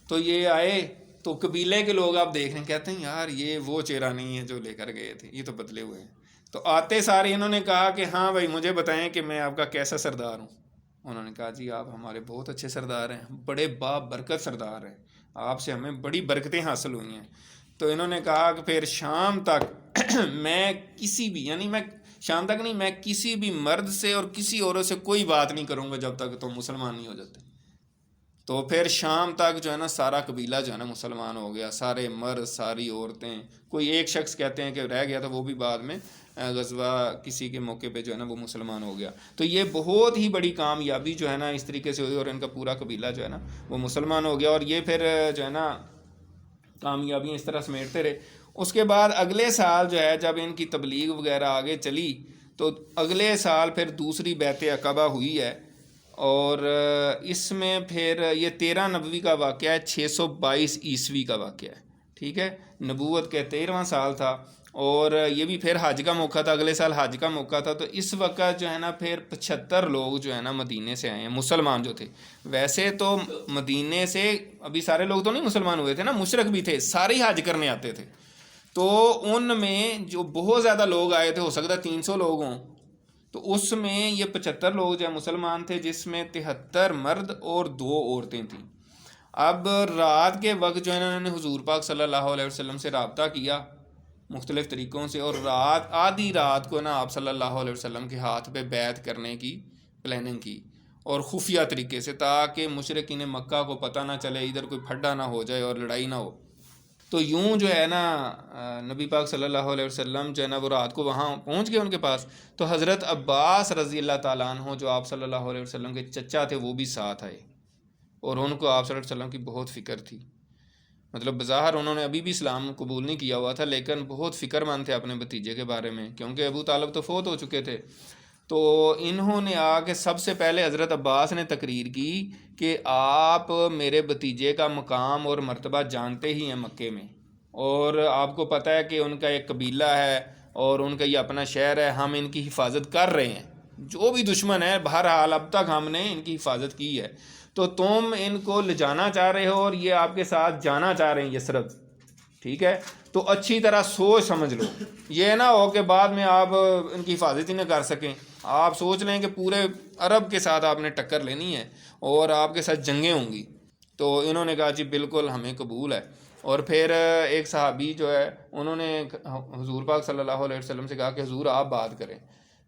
تو یہ آئے تو قبیلے کے لوگ آپ دیکھ رہے ہیں, کہتے ہیں یار یہ وہ چہرہ نہیں ہے جو لے کر گئے تھے, یہ تو بدلے ہوئے ہیں. تو آتے سارے انہوں نے کہا کہ ہاں بھائی مجھے بتائیں کہ میں آپ کا کیسا سردار ہوں. انہوں نے کہا جی آپ ہمارے بہت اچھے سردار ہیں, بڑے برکت سردار ہیں, آپ سے ہمیں بڑی برکتیں حاصل ہوئی ہیں. تو انہوں نے کہا کہ پھر شام تک میں کسی بھی, یعنی میں شام تک نہیں, میں کسی بھی مرد سے اور کسی عورت سے کوئی بات نہیں کروں گا جب تک تم مسلمان نہیں ہو جاتے. تو پھر شام تک جو ہے نا سارا قبیلہ جو ہے نا مسلمان ہو گیا, سارے مرد ساری عورتیں. کوئی ایک شخص کہتے ہیں کہ رہ گیا تھا, وہ بھی بعد میں غزوہ کسی کے موقع پہ جو ہے نا وہ مسلمان ہو گیا. تو یہ بہت ہی بڑی کامیابی جو ہے نا اس طریقے سے ہوئی, اور ان کا پورا قبیلہ جو ہے نا وہ مسلمان ہو گیا. اور یہ پھر جو ہے نا کامیابیاں اس طرح سمیٹتے رہے. اس کے بعد اگلے سال جو ہے جب ان کی تبلیغ وغیرہ آگے چلی تو اگلے سال پھر دوسری بیعت عقبہ ہوئی ہے, اور اس میں پھر یہ 13 نبوی کا واقعہ ہے, 622 عیسوی کا واقعہ ہے. ٹھیک ہے, نبوت کے 13واں سال تھا, اور یہ بھی پھر حج کا موقع تھا, اگلے سال حج کا موقع تھا. تو اس وقت جو ہے نا پھر 75 لوگ جو ہے نا مدینے سے آئے ہیں, مسلمان جو تھے. ویسے تو مدینے سے ابھی سارے لوگ تو نہیں مسلمان ہوئے تھے نا, مشرک بھی تھے, سارے ہی حج کرنے آتے تھے. تو ان میں جو بہت زیادہ لوگ آئے تھے, ہو سکتا ہے 300 لوگ ہوں, تو اس میں یہ 75 لوگ جو ہے مسلمان تھے, جس میں 73 مرد اور 2 عورتیں تھیں. اب رات کے وقت جو ہے نا انہوں نے حضور پاک صلی اللہ علیہ وسلم سے رابطہ کیا مختلف طریقوں سے, اور آدھی رات کو نا آپ صلی اللہ علیہ وسلم کے ہاتھ پہ بیعت کرنے کی پلاننگ کی, اور خفیہ طریقے سے, تاکہ مشرکین مکہ کو پتہ نہ چلے, ادھر کوئی پھڈا نہ ہو جائے اور لڑائی نہ ہو. تو یوں جو ہے نا نبی پاک صلی اللہ علیہ وسلم جو ہے نا وہ رات کو وہاں پہنچ گئے ان کے پاس. تو حضرت عباس رضی اللہ تعالیٰ عنہ جو آپ صلی اللہ علیہ وسلم کے چچا تھے وہ بھی ساتھ آئے, اور ان کو آپ صلی اللہ علیہ وسلم کی بہت فکر تھی. مطلب بظاہر انہوں نے ابھی بھی اسلام قبول نہیں کیا ہوا تھا, لیکن بہت فکر مند تھے اپنے بھتیجے کے بارے میں, کیونکہ ابو طالب تو فوت ہو چکے تھے. تو انہوں نے آ کے سب سے پہلے حضرت عباس نے تقریر کی کہ آپ میرے بھتیجے کا مقام اور مرتبہ جانتے ہی ہیں مکے میں, اور آپ کو پتہ ہے کہ ان کا ایک قبیلہ ہے اور ان کا یہ اپنا شہر ہے, ہم ان کی حفاظت کر رہے ہیں, جو بھی دشمن ہے بہرحال اب تک ہم نے ان کی حفاظت کی ہے. تو تم ان کو لے جانا چاہ رہے ہو اور یہ آپ کے ساتھ جانا چاہ رہے ہیں یثرب, ٹھیک ہے, تو اچھی طرح سوچ سمجھ لو, یہ نہ ہو کہ بعد میں آپ ان کی حفاظت ہی نہ کر سکیں. آپ سوچ لیں کہ پورے عرب کے ساتھ آپ نے ٹکر لینی ہے اور آپ کے ساتھ جنگیں ہوں گی. تو انہوں نے کہا جی بالکل ہمیں قبول ہے. اور پھر ایک صحابی جو ہے انہوں نے حضور پاک صلی اللہ علیہ وسلم سے کہا کہ حضور آپ بات کریں.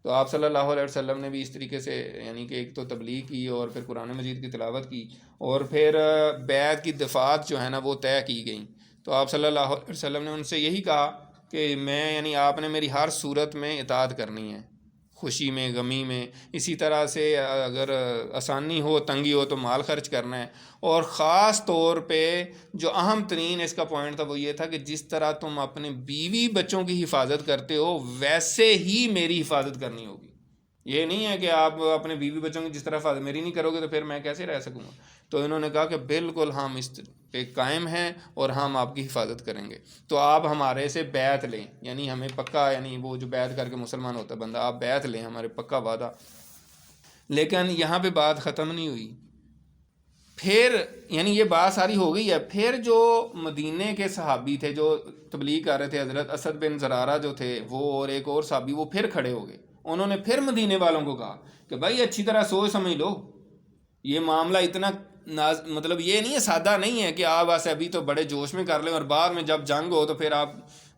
تو آپ صلی اللہ علیہ وسلم نے بھی اس طریقے سے یعنی کہ ایک تو تبلیغ کی اور پھر قرآن مجید کی تلاوت کی, اور پھر بیعت کی دفعات جو ہے نا وہ طے کی گئیں. تو آپ صلی اللہ علیہ وسلم نے ان سے یہی کہا کہ میں یعنی آپ نے میری ہر صورت میں اطاعت کرنی ہے, خوشی میں غمی میں. اسی طرح سے اگر آسانی ہو تنگی ہو تو مال خرچ کرنا ہے. اور خاص طور پہ جو اہم ترین اس کا پوائنٹ تھا وہ یہ تھا کہ جس طرح تم اپنے بیوی بچوں کی حفاظت کرتے ہو ویسے ہی میری حفاظت کرنی ہوگی. یہ نہیں ہے کہ آپ اپنے بیوی بچوں کی جس طرح حفاظت میری نہیں کرو گے تو پھر میں کیسے رہ سکوں گا. تو انہوں نے کہا کہ بالکل ہم اس پہ قائم ہیں اور ہم آپ کی حفاظت کریں گے. تو آپ ہمارے سے بیعت لیں, یعنی ہمیں پکا, یعنی وہ جو بیعت کر کے مسلمان ہوتا ہے بندہ, آپ بیعت لیں, ہمارے پکا وعدہ. لیکن یہاں پہ بات ختم نہیں ہوئی. پھر یعنی یہ بات ساری ہو گئی ہے. پھر جو مدینے کے صحابی تھے جو تبلیغ کر رہے تھے, حضرت اسد بن زرارہ جو تھے وہ اور ایک اور صحابی, وہ پھر کھڑے ہو گئے. انہوں نے پھر مدینے والوں کو کہا کہ بھائی اچھی طرح سوچ سمجھ لو, یہ معاملہ اتنا مطلب یہ نہیں ہے, سادہ نہیں ہے کہ آپ ایسے ابھی تو بڑے جوش میں کر لیں اور بعد میں جب جنگ ہو تو پھر آپ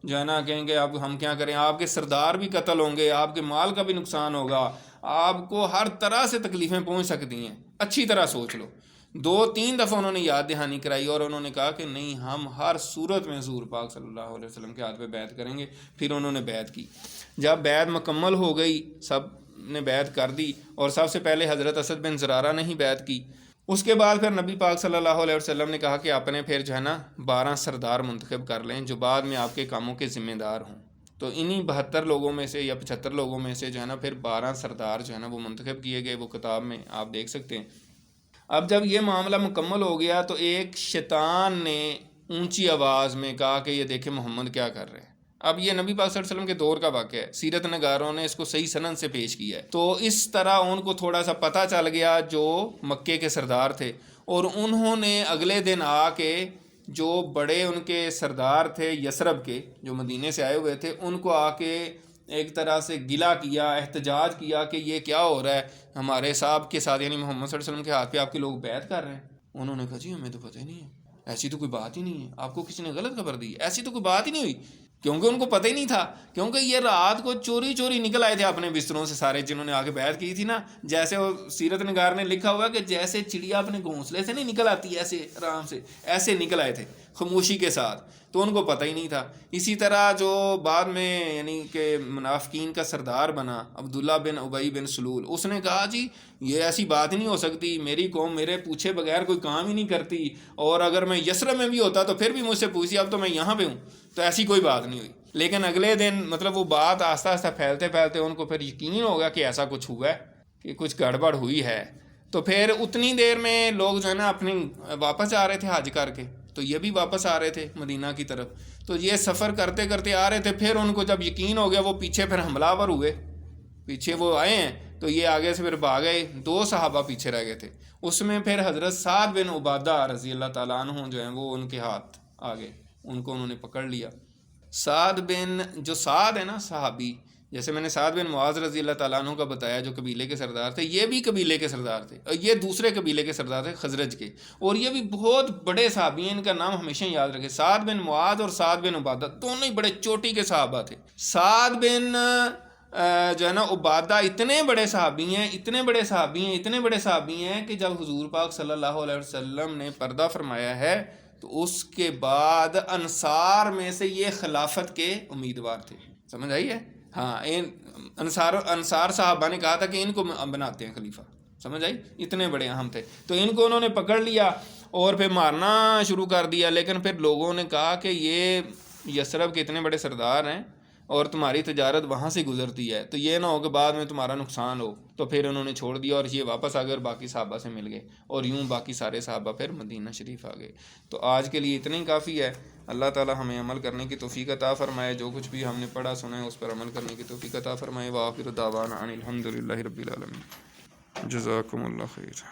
جو ہے نا کہیں گے اب ہم کیا کریں. آپ کے سردار بھی قتل ہوں گے, آپ کے مال کا بھی نقصان ہوگا, آپ کو ہر طرح سے تکلیفیں پہنچ سکتی ہیں. اچھی طرح سوچ لو. 2-3 دفعہ انہوں نے یاد دہانی کرائی اور انہوں نے کہا کہ نہیں, ہم ہر صورت میں حضور پاک صلی اللہ علیہ وسلم کے ہاتھ پہ بیعت کریں گے. پھر انہوں نے بیعت کی. جب بیعت مکمل ہو گئی, سب نے بیعت کر دی, اور سب سے پہلے حضرت اسد بن زرارہ نے ہی بیعت کی. اس کے بعد پھر نبی پاک صلی اللہ علیہ وسلم نے کہا کہ اپنے پھر جو ہے نا 12 سردار منتخب کر لیں جو بعد میں آپ کے کاموں کے ذمہ دار ہوں. تو انہی 72 لوگوں میں سے یا 75 لوگوں میں سے جو ہے نا پھر 12 سردار جو ہے نا وہ منتخب کیے گئے. وہ کتاب میں آپ دیکھ سکتے ہیں. اب جب یہ معاملہ مکمل ہو گیا تو ایک شیطان نے اونچی آواز میں کہا کہ یہ دیکھیں محمد کیا کر رہے ہیں. اب یہ نبی پاک صلی اللہ علیہ وسلم کے دور کا واقعہ ہے, سیرت نگاروں نے اس کو صحیح سند سے پیش کیا ہے. تو اس طرح ان کو تھوڑا سا پتہ چل گیا جو مکے کے سردار تھے, اور انہوں نے اگلے دن آ کے جو بڑے ان کے سردار تھے یثرب کے جو مدینے سے آئے ہوئے تھے ان کو آ کے ایک طرح سے گلہ کیا, احتجاج کیا کہ یہ کیا ہو رہا ہے ہمارے صاحب کے ساتھ, یعنی محمد صلی اللہ علیہ وسلم کے ہاتھ پہ آپ کے لوگ بیعت کر رہے ہیں. انہوں نے کہا جی ہمیں تو پتہ ہی نہیں ہے, ایسی تو کوئی بات ہی نہیں ہے, آپ کو کسی نے غلط خبر دی, ایسی تو کوئی بات ہی نہیں ہوئی. کیونکہ ان کو پتہ ہی نہیں تھا, کیونکہ یہ رات کو چوری چوری نکل آئے تھے اپنے بستروں سے سارے جنہوں نے آ کے بیعت کی تھی نا. جیسے وہ سیرت نگار نے لکھا ہوا کہ جیسے چڑیا اپنے گھونسلے سے نہیں نکل آتی ایسے آرام سے, ایسے نکل آئے تھے خاموشی کے ساتھ. تو ان کو پتہ ہی نہیں تھا. اسی طرح جو بعد میں یعنی کہ منافقین کا سردار بنا عبداللہ بن ابی بن سلول, اس نے کہا جی یہ ایسی بات ہی نہیں ہو سکتی, میری قوم میرے پوچھے بغیر کوئی کام ہی نہیں کرتی, اور اگر میں یثرب میں بھی ہوتا تو پھر بھی مجھ سے پوچھتی, اب تو میں یہاں پہ ہوں. تو ایسی کوئی بات نہیں ہوئی. لیکن اگلے دن مطلب وہ بات آہستہ آہستہ پھیلتے پھیلتے ان کو پھر یقین ہو گیا کہ ایسا کچھ ہوا ہے, کہ کچھ گڑبڑ ہوئی ہے. تو پھر اتنی دیر میں لوگ جو ہے نا اپنی واپس آ رہے تھے حج کر کے, تو یہ بھی واپس آ رہے تھے مدینہ کی طرف. تو یہ سفر کرتے کرتے آ رہے تھے. پھر ان کو جب یقین ہو گیا وہ پیچھے پھر حملہ آور ہوئے, پیچھے وہ آئے ہیں تو یہ آگے سے پھر بھاگ گئے. 2 صحابہ پیچھے رہ گئے تھے. اس میں پھر حضرت سعد بن عبادہ رضی اللہ تعالیٰ عنہ جو ہیں وہ ان کے ہاتھ آ گئے, ان کو انہوں نے پکڑ لیا. سعد ہے نا صحابی, جیسے میں نے سعد بن معاذ رضی اللہ تعالیٰ عنہ کا بتایا جو قبیلے کے سردار تھے, یہ بھی قبیلے کے سردار تھے, اور یہ دوسرے قبیلے کے سردار تھے خزرج کے, اور یہ بھی بہت بڑے صحابی ہیں. ان کا نام ہمیشہ یاد رکھے, سعد بن معاذ اور سعد بن عبادہ دونوں ہی بڑے چوٹی کے صحابہ تھے. سعد بن جو ہے نا عبادہ اتنے بڑے صحابی ہیں کہ جب حضور پاک صلی اللہ علیہ وسلم نے پردہ فرمایا ہے تو اس کے بعد انصار میں سے یہ خلافت کے امیدوار تھے. سمجھ آئی ہے؟ ہاں, انصار صحابہ نے کہا تھا کہ ان کو بناتے ہیں خلیفہ. سمجھ آئی؟ اتنے بڑے اہم تھے. تو ان کو انہوں نے پکڑ لیا اور پھر مارنا شروع کر دیا. لیکن پھر لوگوں نے کہا کہ یہ یثرب کے اتنے بڑے سردار ہیں اور تمہاری تجارت وہاں سے گزرتی ہے, تو یہ نہ ہو کہ بعد میں تمہارا نقصان ہو. تو پھر انہوں نے چھوڑ دیا اور یہ واپس آ گئے اور باقی صحابہ سے مل گئے, اور یوں باقی سارے صحابہ پھر مدینہ شریف آ گئے. تو آج کے لیے اتنا ہی کافی ہے. اللہ تعالی ہمیں عمل کرنے کی توفیق عطا فرمائے, جو کچھ بھی ہم نے پڑھا سنا ہے اس پر عمل کرنے کی توفیق عطا فرمائے. وآخر دعوانا ان الحمد للہ رب العالمین. جزاکم اللہ خیر.